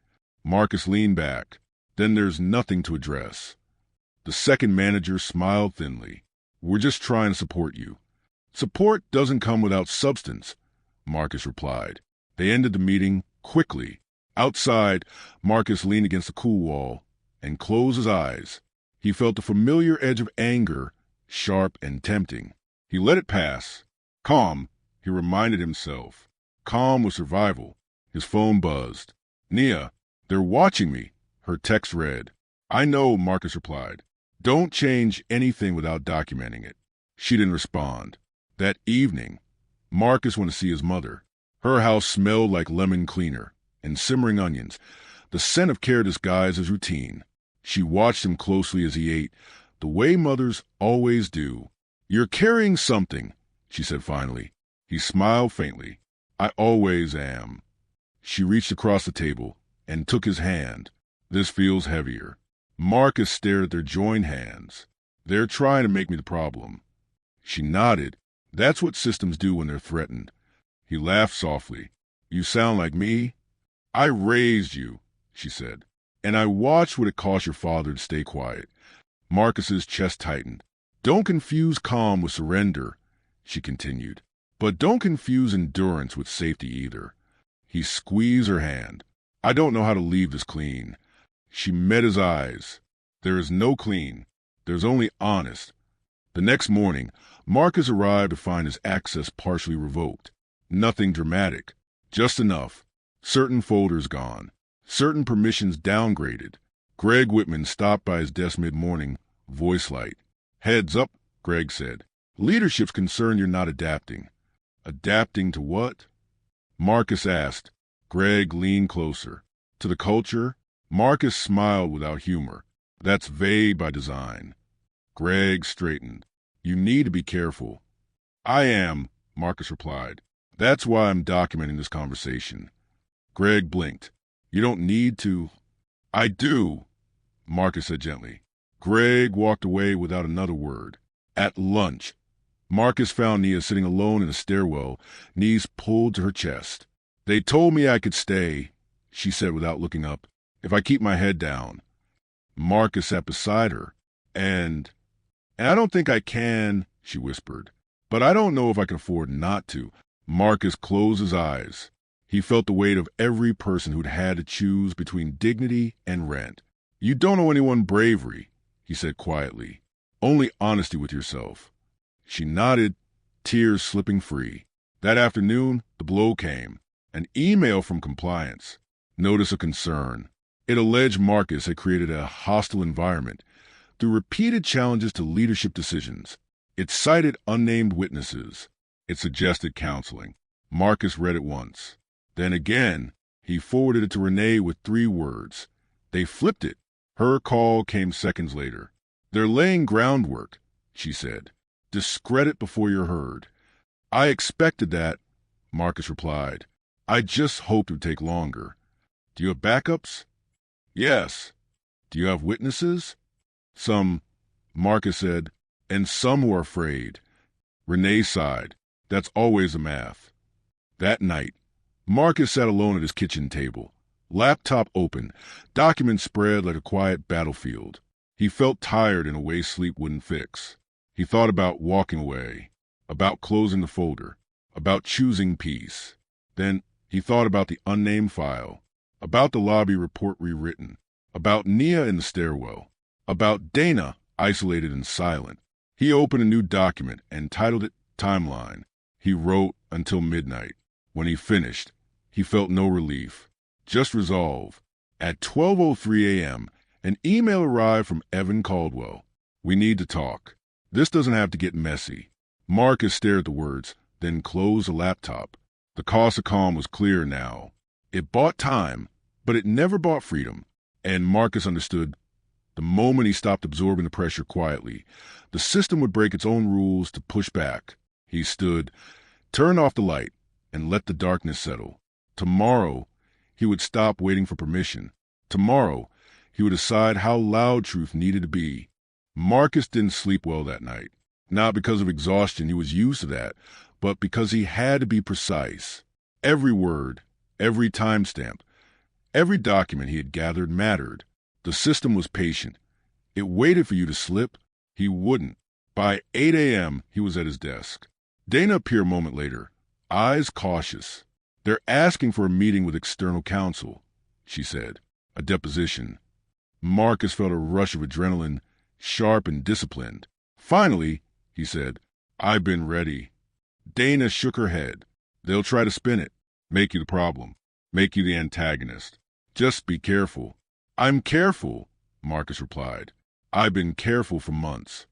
Marcus leaned back. "Then there's nothing to address." The second manager smiled thinly. "We're just trying to support you." "Support doesn't come without substance," Marcus replied. They ended the meeting quickly. Outside, Marcus leaned against the cool wall and closed his eyes. He felt the familiar edge of anger, sharp and tempting. He let it pass. Calm, he reminded himself. Calm was survival. His phone buzzed. Nia, they're watching me, her text read. I know, Marcus replied. Don't change anything without documenting it. She didn't respond. That evening, Marcus went to see his mother. Her house smelled like lemon cleaner and simmering onions, the scent of care disguised as routine. She watched him closely as he ate, the way mothers always do. You're carrying something, she said finally. He smiled faintly. I always am. She reached across the table and took his hand. This feels heavier. Marcus stared at their joined hands. They're trying to make me the problem. She nodded. That's what systems do when they're threatened. He laughed softly. You sound like me. I raised you, she said, and I watched what it cost your father to stay quiet. Marcus's chest tightened. Don't confuse calm with surrender, she continued. But don't confuse endurance with safety either. He squeezed her hand. I don't know how to leave this clean. She met his eyes. There is no clean. There's only honest. The next morning, Marcus arrived to find his access partially revoked. Nothing dramatic. Just enough. Certain folders gone. Certain permissions downgraded. Greg Whitman stopped by his desk mid-morning, voice light. Heads up, Greg said. Leadership's concerned you're not adapting. Adapting to what? Marcus asked. Greg leaned closer. To the culture? Marcus smiled without humor. That's vague by design. Greg straightened. You need to be careful. I am, Marcus replied. That's why I'm documenting this conversation. Greg blinked. You don't need to. I do, Marcus said gently. Greg walked away without another word. At lunch, Marcus found Nia sitting alone in a stairwell, knees pulled to her chest. They told me I could stay, she said without looking up, if I keep my head down. Marcus sat beside her. And I don't think I can, she whispered. But I don't know if I can afford not to. Marcus closed his eyes. He felt the weight of every person who'd had to choose between dignity and rent. You don't owe anyone bravery, he said quietly. Only honesty with yourself. She nodded, tears slipping free. That afternoon, the blow came. An email from compliance. Notice of concern. It alleged Marcus had created a hostile environment through repeated challenges to leadership decisions. It cited unnamed witnesses. It suggested counseling. Marcus read it once. Then again, he forwarded it to Renee with 3 words. They flipped it. Her call came seconds later. They're laying groundwork, she said. Discredit before you're heard. I expected that, Marcus replied. I just hoped it would take longer. Do you have backups? Yes. Do you have witnesses? Some, Marcus said, and some who are afraid. Renee sighed. That's always the math. That night, Marcus sat alone at his kitchen table. Laptop open, documents spread like a quiet battlefield. He felt tired in a way sleep wouldn't fix. He thought about walking away, about closing the folder, about choosing peace. Then he thought about the unnamed file, about the lobby report rewritten, about Nia in the stairwell, about Dana isolated and silent. He opened a new document and titled it Timeline. He wrote until midnight. When he finished, he felt no relief, just resolve. At 12:03 a.m., an email arrived from Evan Caldwell. We need to talk. This doesn't have to get messy. Marcus stared at the words, then closed the laptop. The cost of calm was clear now. It bought time, but it never bought freedom. And Marcus understood the moment he stopped absorbing the pressure quietly, the system would break its own rules to push back. He stood, turned off the light, and let the darkness settle. Tomorrow, he would stop waiting for permission. Tomorrow, he would decide how loud truth needed to be. Marcus didn't sleep well that night. Not because of exhaustion, he was used to that, but because he had to be precise. Every word, every timestamp, every document he had gathered mattered. The system was patient. It waited for you to slip. He wouldn't. By 8 a.m., he was at his desk. Dana appeared a moment later, eyes cautious. They're asking for a meeting with external counsel. she said. A deposition. Marcus felt a rush of adrenaline, sharp and disciplined. Finally, he said, I've been ready. Dana shook her head. They'll try to spin it, make you the problem, make you the antagonist. Just be careful. I'm careful, Marcus replied. I've been careful for months.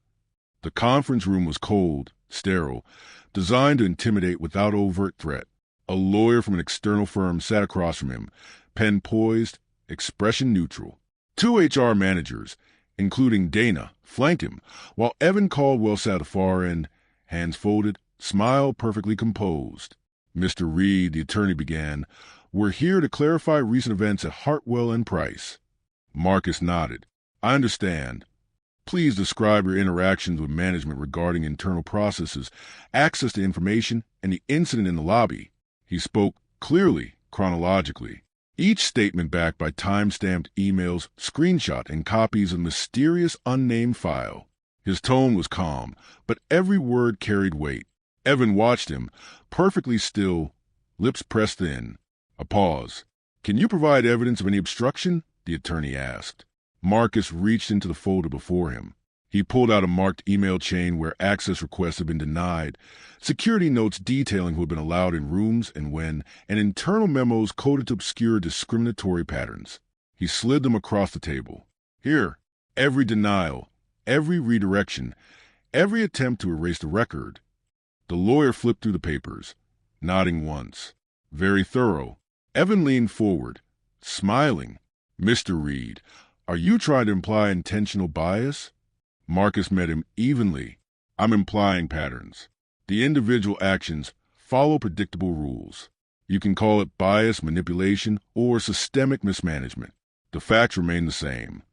The conference room was cold, sterile, designed to intimidate without overt threat. A lawyer from an external firm sat across from him, pen poised, expression neutral. 2 HR managers, including Dana, flanked him, while Evan Caldwell sat at the far end, hands folded, smile perfectly composed. Mr. Reed, the attorney began, we're here to clarify recent events at Hartwell and Price. Marcus nodded. I understand. Please describe your interactions with management regarding internal processes, access to information, and the incident in the lobby. He spoke clearly, chronologically. Each statement backed by time-stamped emails, screenshot, and copies of a mysterious unnamed file. His tone was calm, but every word carried weight. Evan watched him, perfectly still, lips pressed in. A pause. Can you provide evidence of any obstruction? The attorney asked. Marcus reached into the folder before him. He pulled out a marked email chain where access requests had been denied, security notes detailing who had been allowed in rooms and when, and internal memos coded to obscure discriminatory patterns. He slid them across the table. Here, every denial, every redirection, every attempt to erase the record. The lawyer flipped through the papers, nodding once. Very thorough. Evan leaned forward, smiling. Mr. Reed, are you trying to imply intentional bias? Marcus met him evenly. I'm implying patterns. The individual actions follow predictable rules. You can call it bias, manipulation, or systemic mismanagement. The facts remain the same.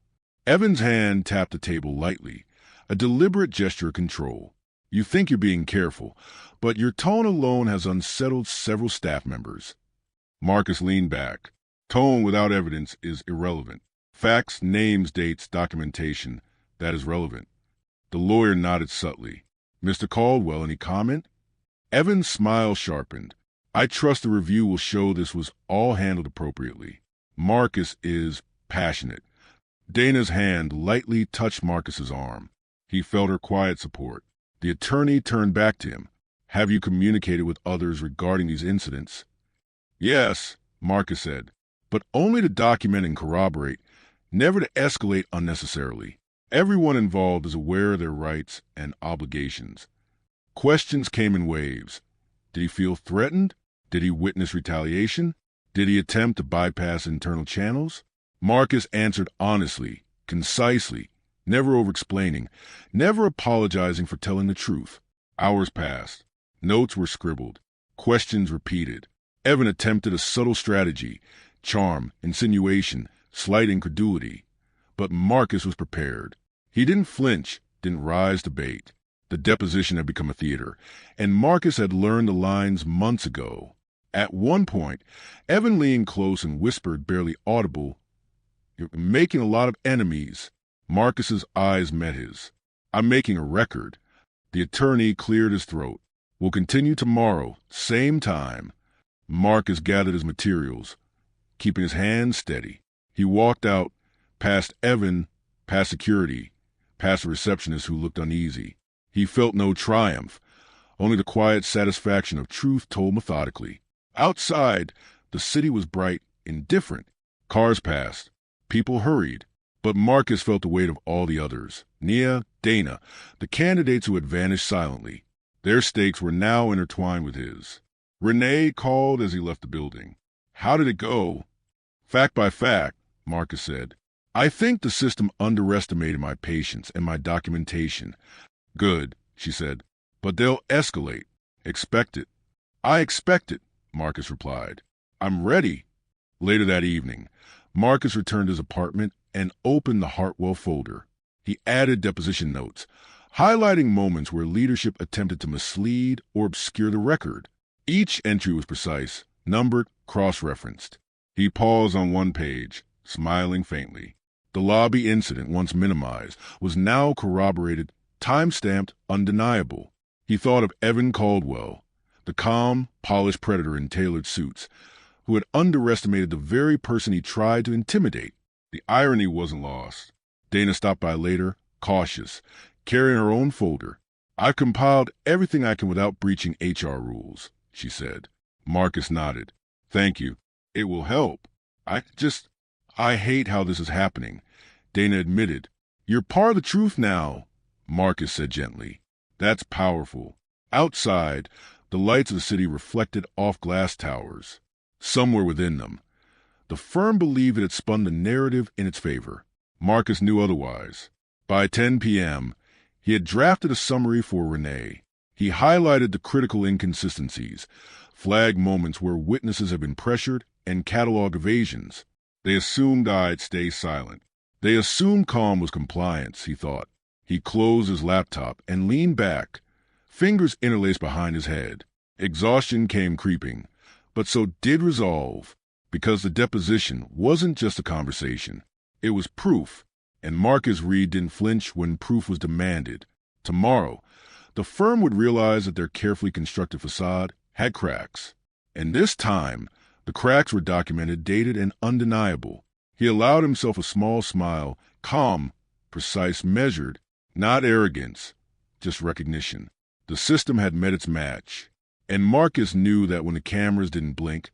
Evan's hand tapped the table lightly, a deliberate gesture of control. You think you're being careful, but your tone alone has unsettled several staff members. Marcus leaned back. Tone without evidence is irrelevant. Facts, names, dates, documentation, that is relevant. The lawyer nodded subtly. Mr. Caldwell, any comment? Evan's smile sharpened. I trust the review will show this was all handled appropriately. Marcus is passionate. Dana's hand lightly touched Marcus's arm. He felt her quiet support. The attorney turned back to him. Have you communicated with others regarding these incidents? Yes, Marcus said, but only to document and corroborate, never to escalate unnecessarily. Everyone involved is aware of their rights and obligations. Questions came in waves. Did he feel threatened? Did he witness retaliation? Did he attempt to bypass internal channels? Marcus answered honestly, concisely, never over-explaining, never apologizing for telling the truth. Hours passed. Notes were scribbled. Questions repeated. Evan attempted a subtle strategy, charm, insinuation, slight incredulity. But Marcus was prepared. He didn't flinch, didn't rise to bait. The deposition had become a theater, and Marcus had learned the lines months ago. At one point, Evan leaned close and whispered, barely audible, "You're making a lot of enemies." Marcus's eyes met his. "I'm making a record." The attorney cleared his throat. "We'll continue tomorrow, same time." Marcus gathered his materials, keeping his hands steady. He walked out, past Evan, past security, past the receptionist who looked uneasy. He felt no triumph, only the quiet satisfaction of truth told methodically. Outside, the city was bright, indifferent. Cars passed. People hurried. But Marcus felt the weight of all the others. Nia, Dana, the candidates who had vanished silently. Their stakes were now intertwined with his. Renee called as he left the building. "How did it go?" "Fact by fact," Marcus said. "I think the system underestimated my patience and my documentation." "Good," she said. "But they'll escalate. Expect it." "I expect it," Marcus replied. "I'm ready." Later that evening, Marcus returned to his apartment and opened the Hartwell folder. He added deposition notes, highlighting moments where leadership attempted to mislead or obscure the record. Each entry was precise, numbered, cross-referenced. He paused on one page, smiling faintly. The lobby incident, once minimized, was now corroborated, time-stamped, undeniable. He thought of Evan Caldwell, the calm, polished predator in tailored suits, who had underestimated the very person he tried to intimidate. The irony wasn't lost. Dana stopped by later, cautious, carrying her own folder. "I've compiled everything I can without breaching HR rules," she said. Marcus nodded. "Thank you. It will help. I hate how this is happening," Dana admitted. "You're part of the truth now," Marcus said gently. "That's powerful." Outside, the lights of the city reflected off glass towers. Somewhere within them, the firm believed it had spun the narrative in its favor. Marcus knew otherwise. By 10 p.m., he had drafted a summary for Renee. He highlighted the critical inconsistencies, flagged moments where witnesses had been pressured, and cataloged evasions. They assumed I'd stay silent. They assumed calm was compliance, he thought. He closed his laptop and leaned back, fingers interlaced behind his head. Exhaustion came creeping, but so did resolve, because the deposition wasn't just a conversation. It was proof, and Marcus Reed didn't flinch when proof was demanded. Tomorrow, the firm would realize that their carefully constructed facade had cracks. And this time, the cracks were documented, dated, and undeniable. He allowed himself a small smile, calm, precise, measured, not arrogance, just recognition. The system had met its match. And Marcus knew that when the cameras didn't blink,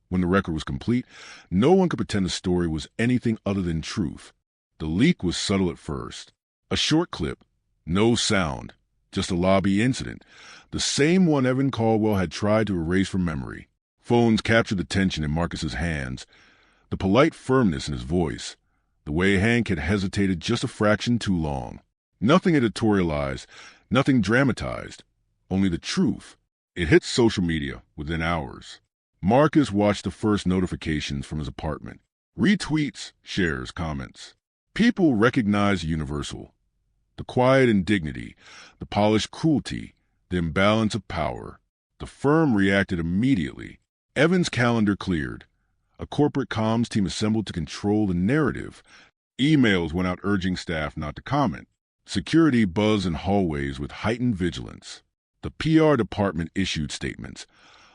when the record was complete, no one could pretend the story was anything other than truth. The leak was subtle at first. A short clip, no sound, just a lobby incident, the same one Evan Caldwell had tried to erase from memory. Phones captured the tension in Marcus's hands, the polite firmness in his voice, the way Hank had hesitated just a fraction too long. Nothing editorialized, nothing dramatized, only the truth. It hit social media within hours. Marcus watched the first notifications from his apartment. Retweets, shares, comments. People recognized the universal. The quiet indignity, the polished cruelty, the imbalance of power. The firm reacted immediately. Evan's calendar cleared. A corporate comms team assembled to control the narrative. Emails went out urging staff not to comment. Security buzzed in hallways with heightened vigilance. The PR department issued statements.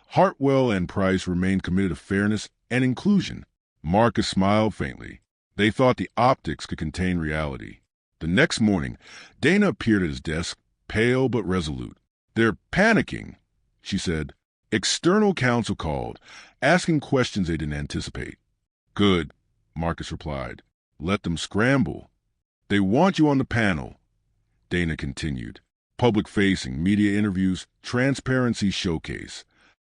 Hartwell and Price remained committed to fairness and inclusion. Marcus smiled faintly. They thought the optics could contain reality. The next morning, Dana appeared at his desk, pale but resolute. "They're panicking," she said. "External counsel called, asking questions they didn't anticipate." "Good," Marcus replied. "Let them scramble. They want you on the panel," Dana continued. "Public-facing, media interviews, transparency showcase."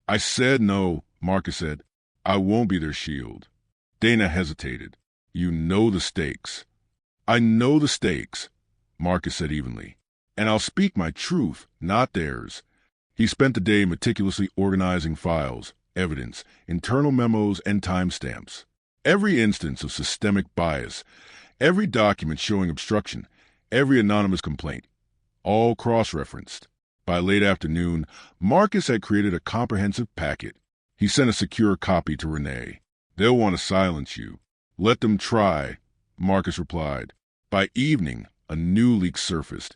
"I said no," Marcus said. "I won't be their shield." Dana hesitated. "You know the stakes." "I know the stakes," Marcus said evenly. "And I'll speak my truth, not theirs." He spent the day meticulously organizing files, evidence, internal memos, and timestamps. Every instance of systemic bias, every document showing obstruction, every anonymous complaint, all cross-referenced. By late afternoon, Marcus had created a comprehensive packet. He sent a secure copy to Renee. "They'll want to silence you." "Let them try," Marcus replied. By evening, a new leak surfaced.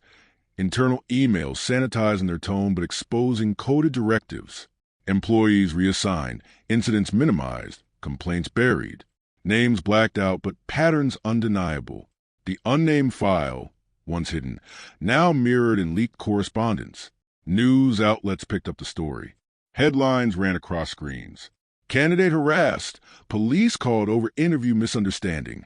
Internal emails sanitizing their tone but exposing coded directives. Employees reassigned, incidents minimized, complaints buried. Names blacked out but patterns undeniable. The unnamed file, once hidden, now mirrored in leaked correspondence. News outlets picked up the story. Headlines ran across screens. "Candidate harassed. Police called over interview misunderstanding.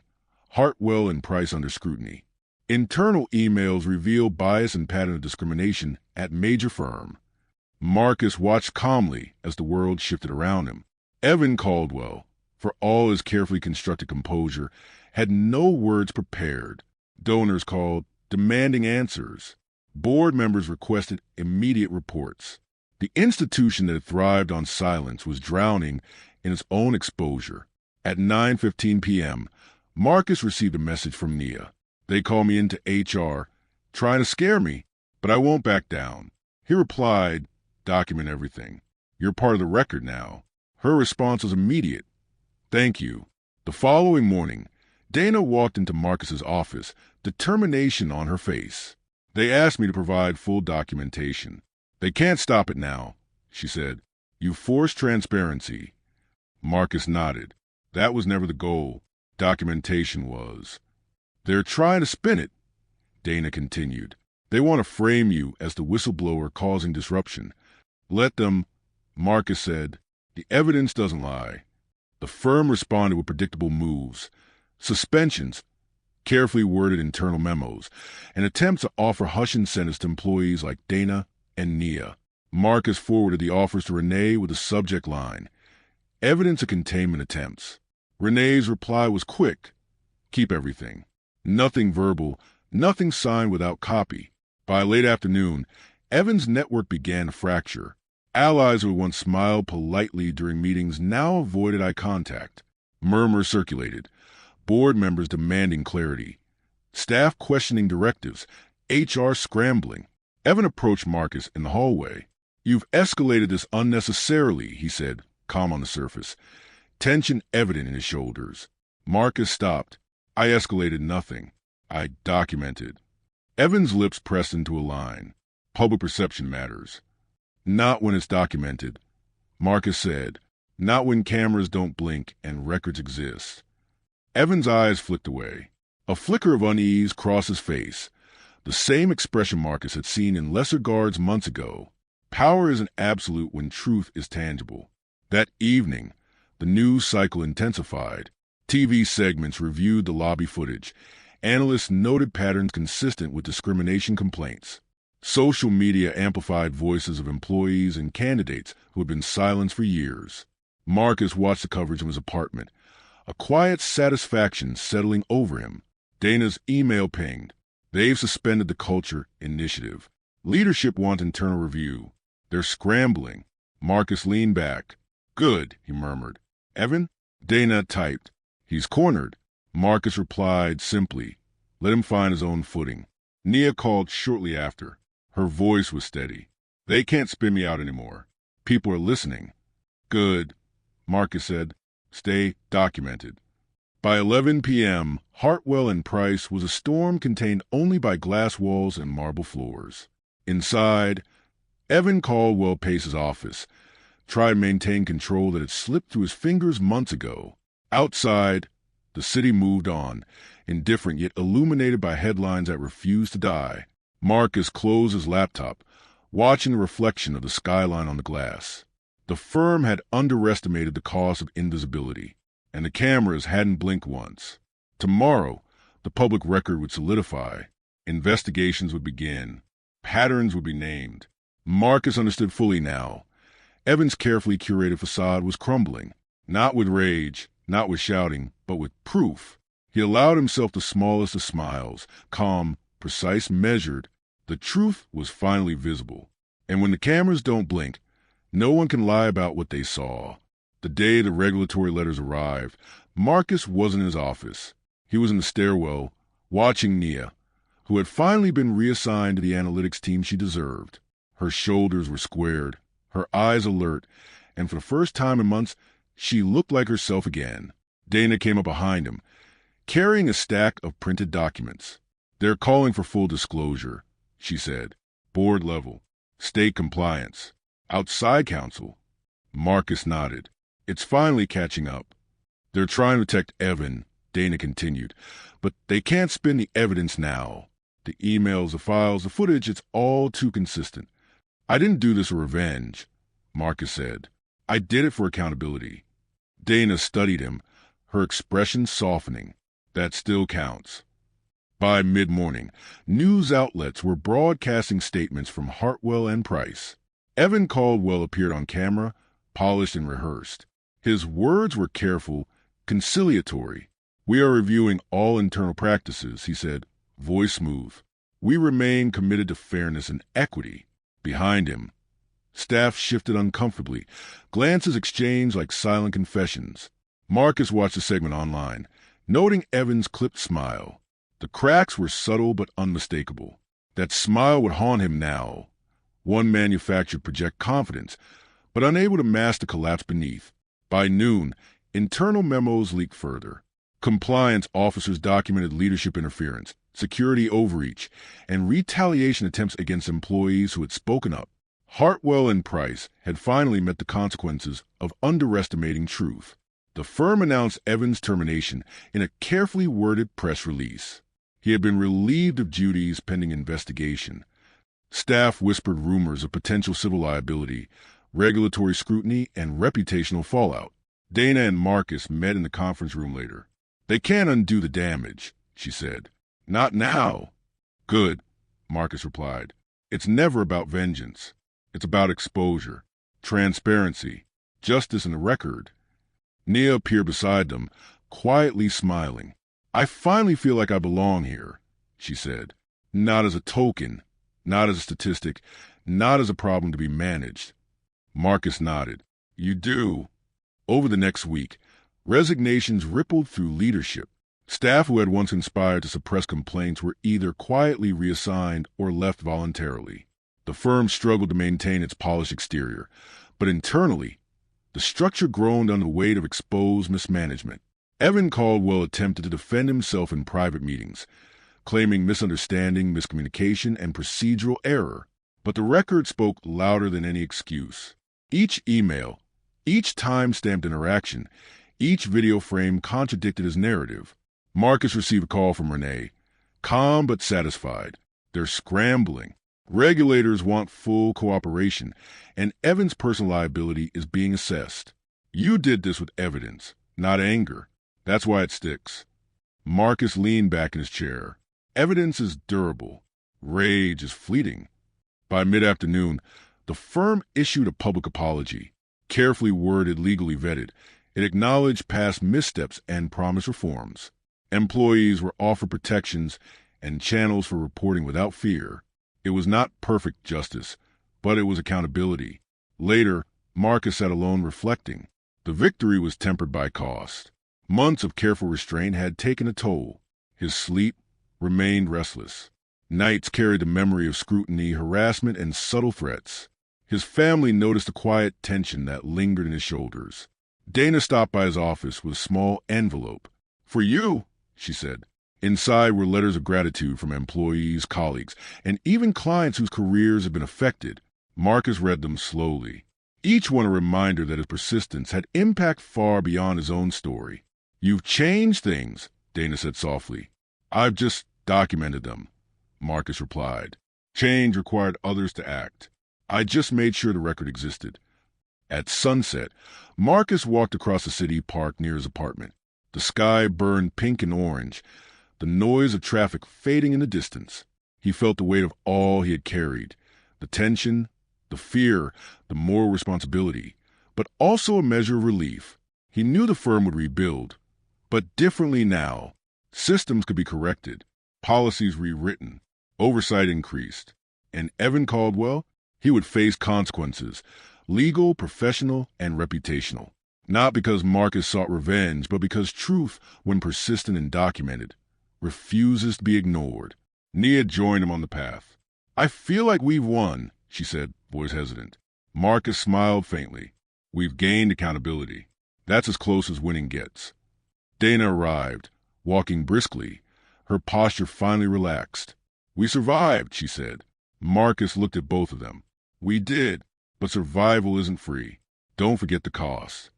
Hartwell and Price under scrutiny." Internal emails revealed bias and pattern of discrimination at major firm. Marcus watched calmly as the world shifted around him. Evan Caldwell, for all his carefully constructed composure, had no words prepared. Donors called, demanding answers. Board members requested immediate reports. The institution that had thrived on silence was drowning in its own exposure. At 9:15 p.m., Marcus received a message from Nia. "They call me into HR, trying to scare me, but I won't back down." He replied, "Document everything. You're part of the record now." Her response was immediate. "Thank you." The following morning, Dana walked into Marcus's office, determination on her face. "They asked me to provide full documentation." "They can't stop it now," she said. "You forced transparency." Marcus nodded. That was never the goal. Documentation was. They're trying to spin it, Dana continued. They want to frame you as the whistleblower causing disruption. Let them, Marcus said. The evidence doesn't lie. The firm responded with predictable moves, suspensions, carefully worded internal memos, and attempts to offer hush incentives to employees like Dana and Nia. Marcus forwarded the offers to Renee with a subject line, evidence of containment attempts. Renee's reply was quick, keep everything. Nothing verbal, nothing signed without copy. By late afternoon, Evan's network began to fracture. Allies who once smiled politely during meetings now avoided eye contact. Murmurs circulated, board members demanding clarity, staff questioning directives, HR scrambling. Evan approached Marcus in the hallway. You've escalated this unnecessarily, he said, calm on the surface, tension evident in his shoulders. Marcus stopped. I escalated nothing. I documented. Evan's lips pressed into a line. Public perception matters. Not when it's documented, Marcus said. Not when cameras don't blink and records exist. Evan's eyes flicked away. A flicker of unease crossed his face, the same expression Marcus had seen in lesser guards months ago. Power isn't absolute when truth is tangible. That evening, the news cycle intensified. TV segments reviewed the lobby footage. Analysts noted patterns consistent with discrimination complaints. Social media amplified voices of employees and candidates who had been silenced for years. Marcus watched the coverage in his apartment, a quiet satisfaction settling over him. Dana's email pinged. They've suspended the culture initiative. Leadership wants internal review. They're scrambling. Marcus leaned back. Good, he murmured. Evan? Dana typed. He's cornered. Marcus replied simply. Let him find his own footing. Nia called shortly after. Her voice was steady. They can't spin me out anymore. People are listening. Good, Marcus said. Stay documented. By 11 p.m., Hartwell and Price was a storm contained only by glass walls and marble floors. Inside, Evan Caldwell paced his office, tried to maintain control that had slipped through his fingers months ago. Outside, the city moved on, indifferent yet illuminated by headlines that refused to die. Marcus closed his laptop, watching the reflection of the skyline on the glass. The firm had underestimated the cost of invisibility, and the cameras hadn't blinked once. Tomorrow, the public record would solidify. Investigations would begin. Patterns would be named. Marcus understood fully now. Evan's carefully curated facade was crumbling, not with rage, not with shouting, but with proof. He allowed himself the smallest of smiles, calm, precise, measured. The truth was finally visible. And when the cameras don't blink, no one can lie about what they saw. The day the regulatory letters arrived, Marcus wasn't in his office. He was in the stairwell, watching Nia, who had finally been reassigned to the analytics team she deserved. Her shoulders were squared, her eyes alert, and for the first time in months, she looked like herself again. Dana came up behind him, carrying a stack of printed documents. They're calling for full disclosure, she said. Board level, state compliance, outside counsel. Marcus nodded. It's finally catching up. They're trying to protect Evan, Dana continued, but they can't spin the evidence now. The emails, the files, the footage, it's all too consistent. I didn't do this for revenge, Marcus said. I did it for accountability. Dana studied him, her expression softening. That still counts. By mid-morning, news outlets were broadcasting statements from Hartwell and Price. Evan Caldwell appeared on camera, polished and rehearsed. His words were careful, conciliatory. We are reviewing all internal practices, he said, voice smooth. We remain committed to fairness and equity. Behind him, staff shifted uncomfortably, glances exchanged like silent confessions. Marcus watched the segment online, noting Evan's clipped smile. The cracks were subtle but unmistakable. That smile would haunt him now. One manufactured project confidence, but unable to mask the collapse beneath. By noon, internal memos leaked further. Compliance officers documented leadership interference, security overreach, and retaliation attempts against employees who had spoken up. Hartwell and Price had finally met the consequences of underestimating truth. The firm announced Evans' termination in a carefully worded press release. He had been relieved of duties pending investigation. Staff whispered rumors of potential civil liability, regulatory scrutiny, and reputational fallout. Dana and Marcus met in the conference room later. "They can't undo the damage," she said. "Not now." "Good," Marcus replied. "It's never about vengeance. It's about exposure, transparency, justice in the record." Nia appeared beside them, quietly smiling. "I finally feel like I belong here," she said. "Not as a token, not as a statistic, not as a problem to be managed." Marcus nodded. "You do." Over the next week, resignations rippled through leadership. Staff who had once conspired to suppress complaints were either quietly reassigned or left voluntarily. The firm struggled to maintain its polished exterior, but internally, the structure groaned under the weight of exposed mismanagement. Evan Caldwell attempted to defend himself in private meetings, claiming misunderstanding, miscommunication, and procedural error. But the record spoke louder than any excuse. Each email, each time-stamped interaction, each video frame contradicted his narrative. Marcus received a call from Renee, calm but satisfied. "They're scrambling. Regulators want full cooperation, and Evan's personal liability is being assessed. You did this with evidence, not anger. That's why it sticks." Marcus leaned back in his chair. Evidence is durable. Rage is fleeting. By mid-afternoon, the firm issued a public apology, carefully worded, legally vetted. It acknowledged past missteps and promised reforms. Employees were offered protections and channels for reporting without fear. It was not perfect justice, but it was accountability. Later, Marcus sat alone reflecting. The victory was tempered by cost. Months of careful restraint had taken a toll. His sleep remained restless. Nights carried the memory of scrutiny, harassment, and subtle threats. His family noticed the quiet tension that lingered in his shoulders. Dana stopped by his office with a small envelope. "For you," she said. Inside were letters of gratitude from employees, colleagues, and even clients whose careers had been affected. Marcus read them slowly, each one a reminder that his persistence had impact far beyond his own story. "You've changed things," Dana said softly. "I've just documented them," Marcus replied. "Change required others to act. I just made sure the record existed." At sunset, Marcus walked across the city park near his apartment. The sky burned pink and orange, the noise of traffic fading in the distance. He felt the weight of all he had carried, the tension, the fear, the moral responsibility, but also a measure of relief. He knew the firm would rebuild, but differently now. Systems could be corrected, policies rewritten, oversight increased. And Evan Caldwell, he would face consequences, legal, professional, and reputational. Not because Marcus sought revenge, but because truth, when persistent and documented, refuses to be ignored. Nia joined him on the path. "I feel like we've won," she said, voice hesitant. Marcus smiled faintly. "We've gained accountability. That's as close as winning gets." Dana arrived, walking briskly, her posture finally relaxed. "We survived," she said. Marcus looked at both of them. "We did, but survival isn't free. Don't forget the cost."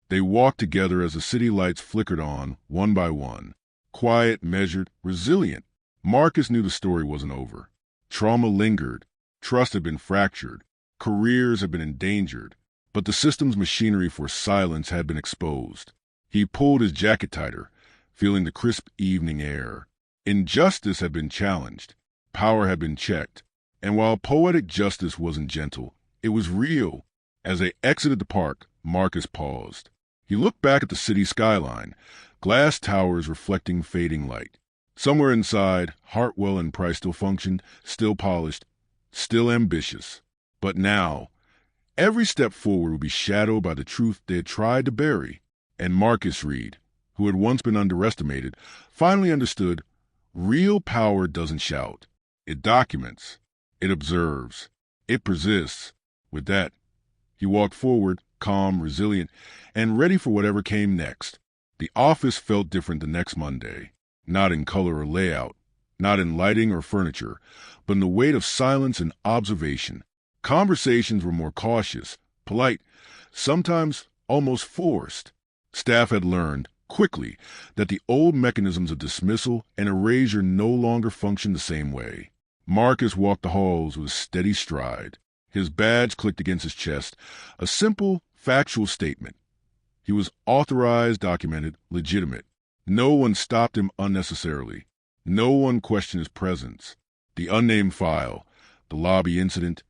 They walked together as the city lights flickered on, one by one. Quiet, measured, resilient. Marcus knew the story wasn't over. Trauma lingered. Trust had been fractured. Careers had been endangered. But the system's machinery for silence had been exposed. He pulled his jacket tighter, feeling the crisp evening air. Injustice had been challenged. Power had been checked. And while poetic justice wasn't gentle, it was real. As they exited the park, Marcus paused. He looked back at the city skyline, glass towers reflecting fading light. Somewhere inside, Hartwell and Price still functioned, still polished, still ambitious. But now, every step forward would be shadowed by the truth they had tried to bury. And Marcus Reed, who had once been underestimated, finally understood real power doesn't shout. It documents. It observes. It persists. With that, he walked forward, calm, resilient, and ready for whatever came next. The office felt different the next Monday, not in color or layout, not in lighting or furniture, but in the weight of silence and observation. Conversations were more cautious, polite, sometimes almost forced. Staff had learned, quickly, that the old mechanisms of dismissal and erasure no longer functioned the same way. Marcus walked the halls with a steady stride. His badge clicked against his chest, a simple, factual statement. He was authorized, documented, legitimate. No one stopped him unnecessarily. No one questioned his presence. The unnamed file, the lobby incident,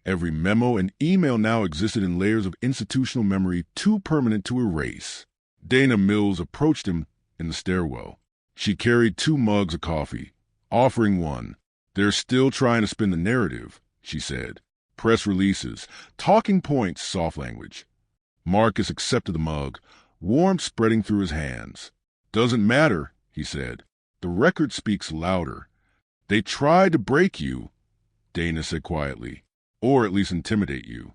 every memo and email now existed in layers of institutional memory too permanent to erase. Dana Mills approached him in the stairwell. She carried 2 mugs of coffee, offering one. "They're still trying to spin the narrative," she said. "Press releases, talking points, soft language." Marcus accepted the mug, warmth spreading through his hands. "Doesn't matter," he said. "The record speaks louder." "They tried to break you," Dana said quietly, "or at least intimidate you."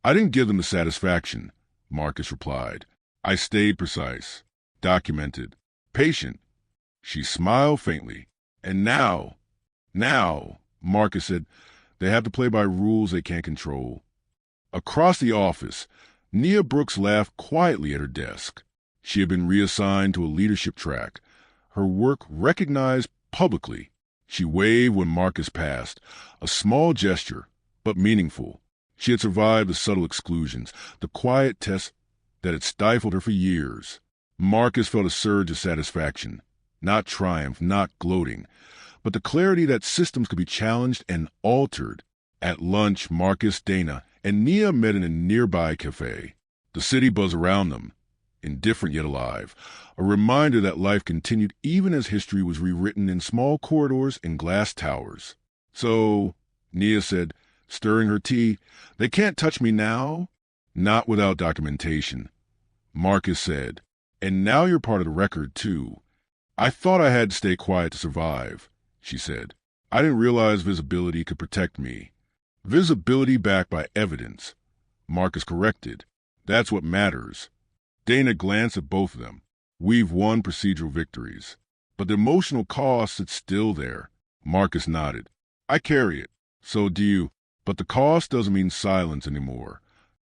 "I didn't give them the satisfaction," Marcus replied. "I stayed precise, documented, patient." She smiled faintly. "And now," Marcus said, "they have to play by rules they can't control." Across the office, Nia Brooks laughed quietly at her desk. She had been reassigned to a leadership track, her work recognized publicly. She waved when Marcus passed, a small gesture, but meaningful. She had survived the subtle exclusions, the quiet tests that had stifled her for years. Marcus felt a surge of satisfaction, not triumph, not gloating, but the clarity that systems could be challenged and altered. At lunch, Marcus, Dana, and Nia met in a nearby cafe. The city buzzed around them, indifferent yet alive, a reminder that life continued even as history was rewritten in small corridors and glass towers. "So," Nia said, stirring her tea, "they can't touch me now?" "Not without documentation," Marcus said. "And now you're part of the record, too." "I thought I had to stay quiet to survive," she said. "I didn't realize visibility could protect me." "Visibility backed by evidence," Marcus corrected. "That's what matters." Dana glanced at both of them. "We've won procedural victories, but the emotional cost is still there." Marcus nodded. "I carry it. So do you. But the cost doesn't mean silence anymore."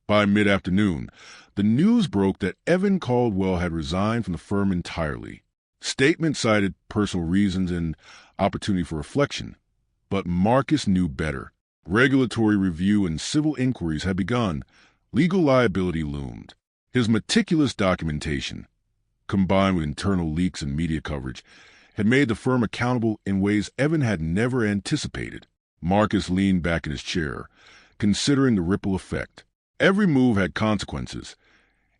By mid-afternoon, the news broke that Evan Caldwell had resigned from the firm entirely. Statements cited personal reasons and opportunity for reflection. But Marcus knew better. Regulatory review and civil inquiries had begun. Legal liability loomed. His meticulous documentation, combined with internal leaks and media coverage, had made the firm accountable in ways Evan had never anticipated. Marcus leaned back in his chair, considering the ripple effect. Every move had consequences,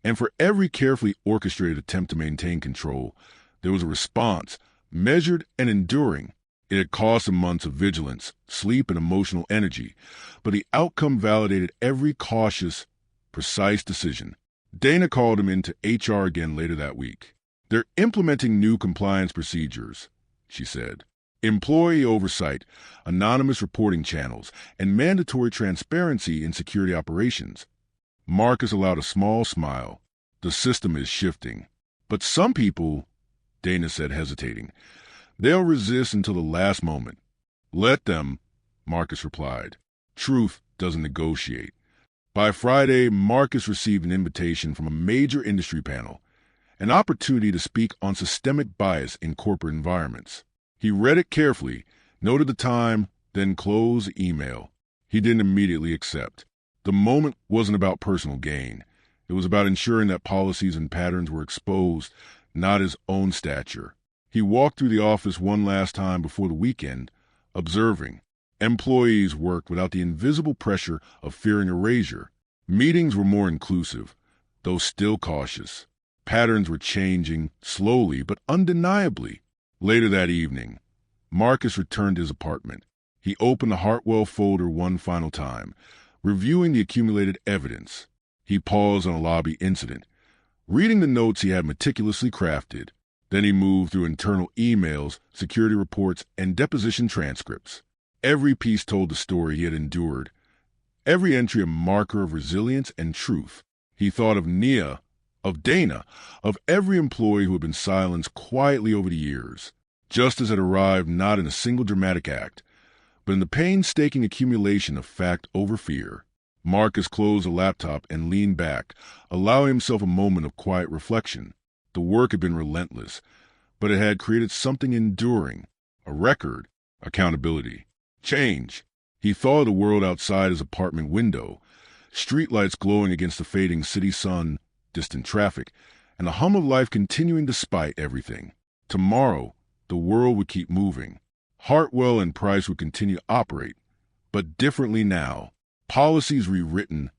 and for every carefully orchestrated attempt to maintain control, there was a response, measured and enduring. It had cost him months of vigilance, sleep, and emotional energy, but the outcome validated every cautious, precise decision. Dana called him into HR again later that week. "They're implementing new compliance procedures," she said. "Employee oversight, anonymous reporting channels, and mandatory transparency in security operations." Marcus allowed a small smile. "The system is shifting. But some people," Dana said, hesitating, "they'll resist until the last moment." "Let them," Marcus replied. "Truth doesn't negotiate." By Friday, Marcus received an invitation from a major industry panel, an opportunity to speak on systemic bias in corporate environments. He read it carefully, noted the time, then closed the email. He didn't immediately accept. The moment wasn't about personal gain. It was about ensuring that policies and patterns were exposed, not his own stature. He walked through the office one last time before the weekend, observing. Employees worked without the invisible pressure of fearing erasure. Meetings were more inclusive, though still cautious. Patterns were changing, slowly but undeniably. Later that evening, Marcus returned to his apartment. He opened the Hartwell folder one final time, reviewing the accumulated evidence. He paused on a lobby incident, reading the notes he had meticulously crafted. Then he moved through internal emails, security reports, and deposition transcripts. Every piece told the story he had endured, every entry a marker of resilience and truth. He thought of Nia, of Dana, of every employee who had been silenced quietly over the years. Justice had arrived not in a single dramatic act, But in the painstaking accumulation of fact over fear, Marcus closed the laptop and leaned back, allowing himself a moment of quiet reflection. The work had been relentless, but it had created something enduring, a record, accountability, change. He thought of the world outside his apartment window, streetlights glowing against the fading city sun, distant traffic, and the hum of life continuing despite everything. Tomorrow, the world would keep moving. Hartwell and Price would continue to operate, but differently now. Policies rewritten,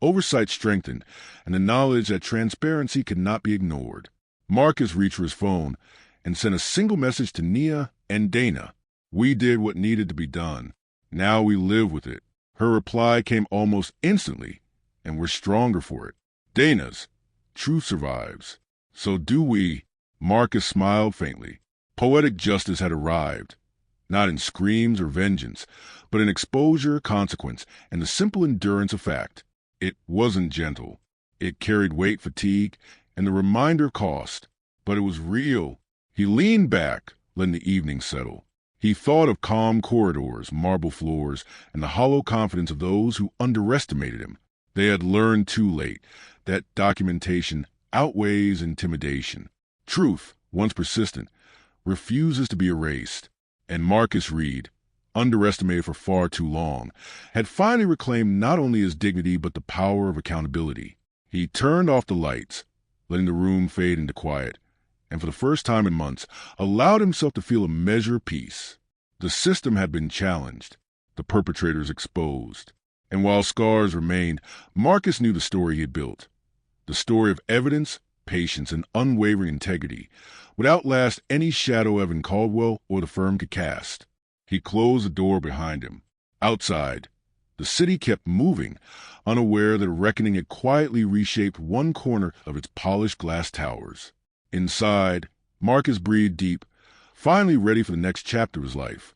oversight strengthened, and the knowledge that transparency could not be ignored. Marcus reached for his phone and sent a single message to Nia and Dana. We did what needed to be done. Now we live with it. Her reply came almost instantly, and we're stronger for it. Dana's, truth survives. So do we. Marcus smiled faintly. Poetic justice had arrived, not in screams or vengeance, but in exposure, consequence, and the simple endurance of fact. It wasn't gentle. It carried weight, fatigue, and the reminder of cost. But it was real. He leaned back, letting the evening settle. He thought of calm corridors, marble floors, and the hollow confidence of those who underestimated him. They had learned too late that documentation outweighs intimidation. Truth, once persistent, refuses to be erased. And Marcus Reed, underestimated for far too long, had finally reclaimed not only his dignity but the power of accountability. He turned off the lights, letting the room fade into quiet, and for the first time in months, allowed himself to feel a measure of peace. The system had been challenged, the perpetrators exposed. And while scars remained, Marcus knew the story he had built. The story of evidence, patience, and unwavering integrity would outlast any shadow Evan Caldwell or the firm could cast. He closed the door behind him. Outside, the city kept moving, unaware that a reckoning had quietly reshaped one corner of its polished glass towers. Inside, Marcus breathed deep, finally ready for the next chapter of his life.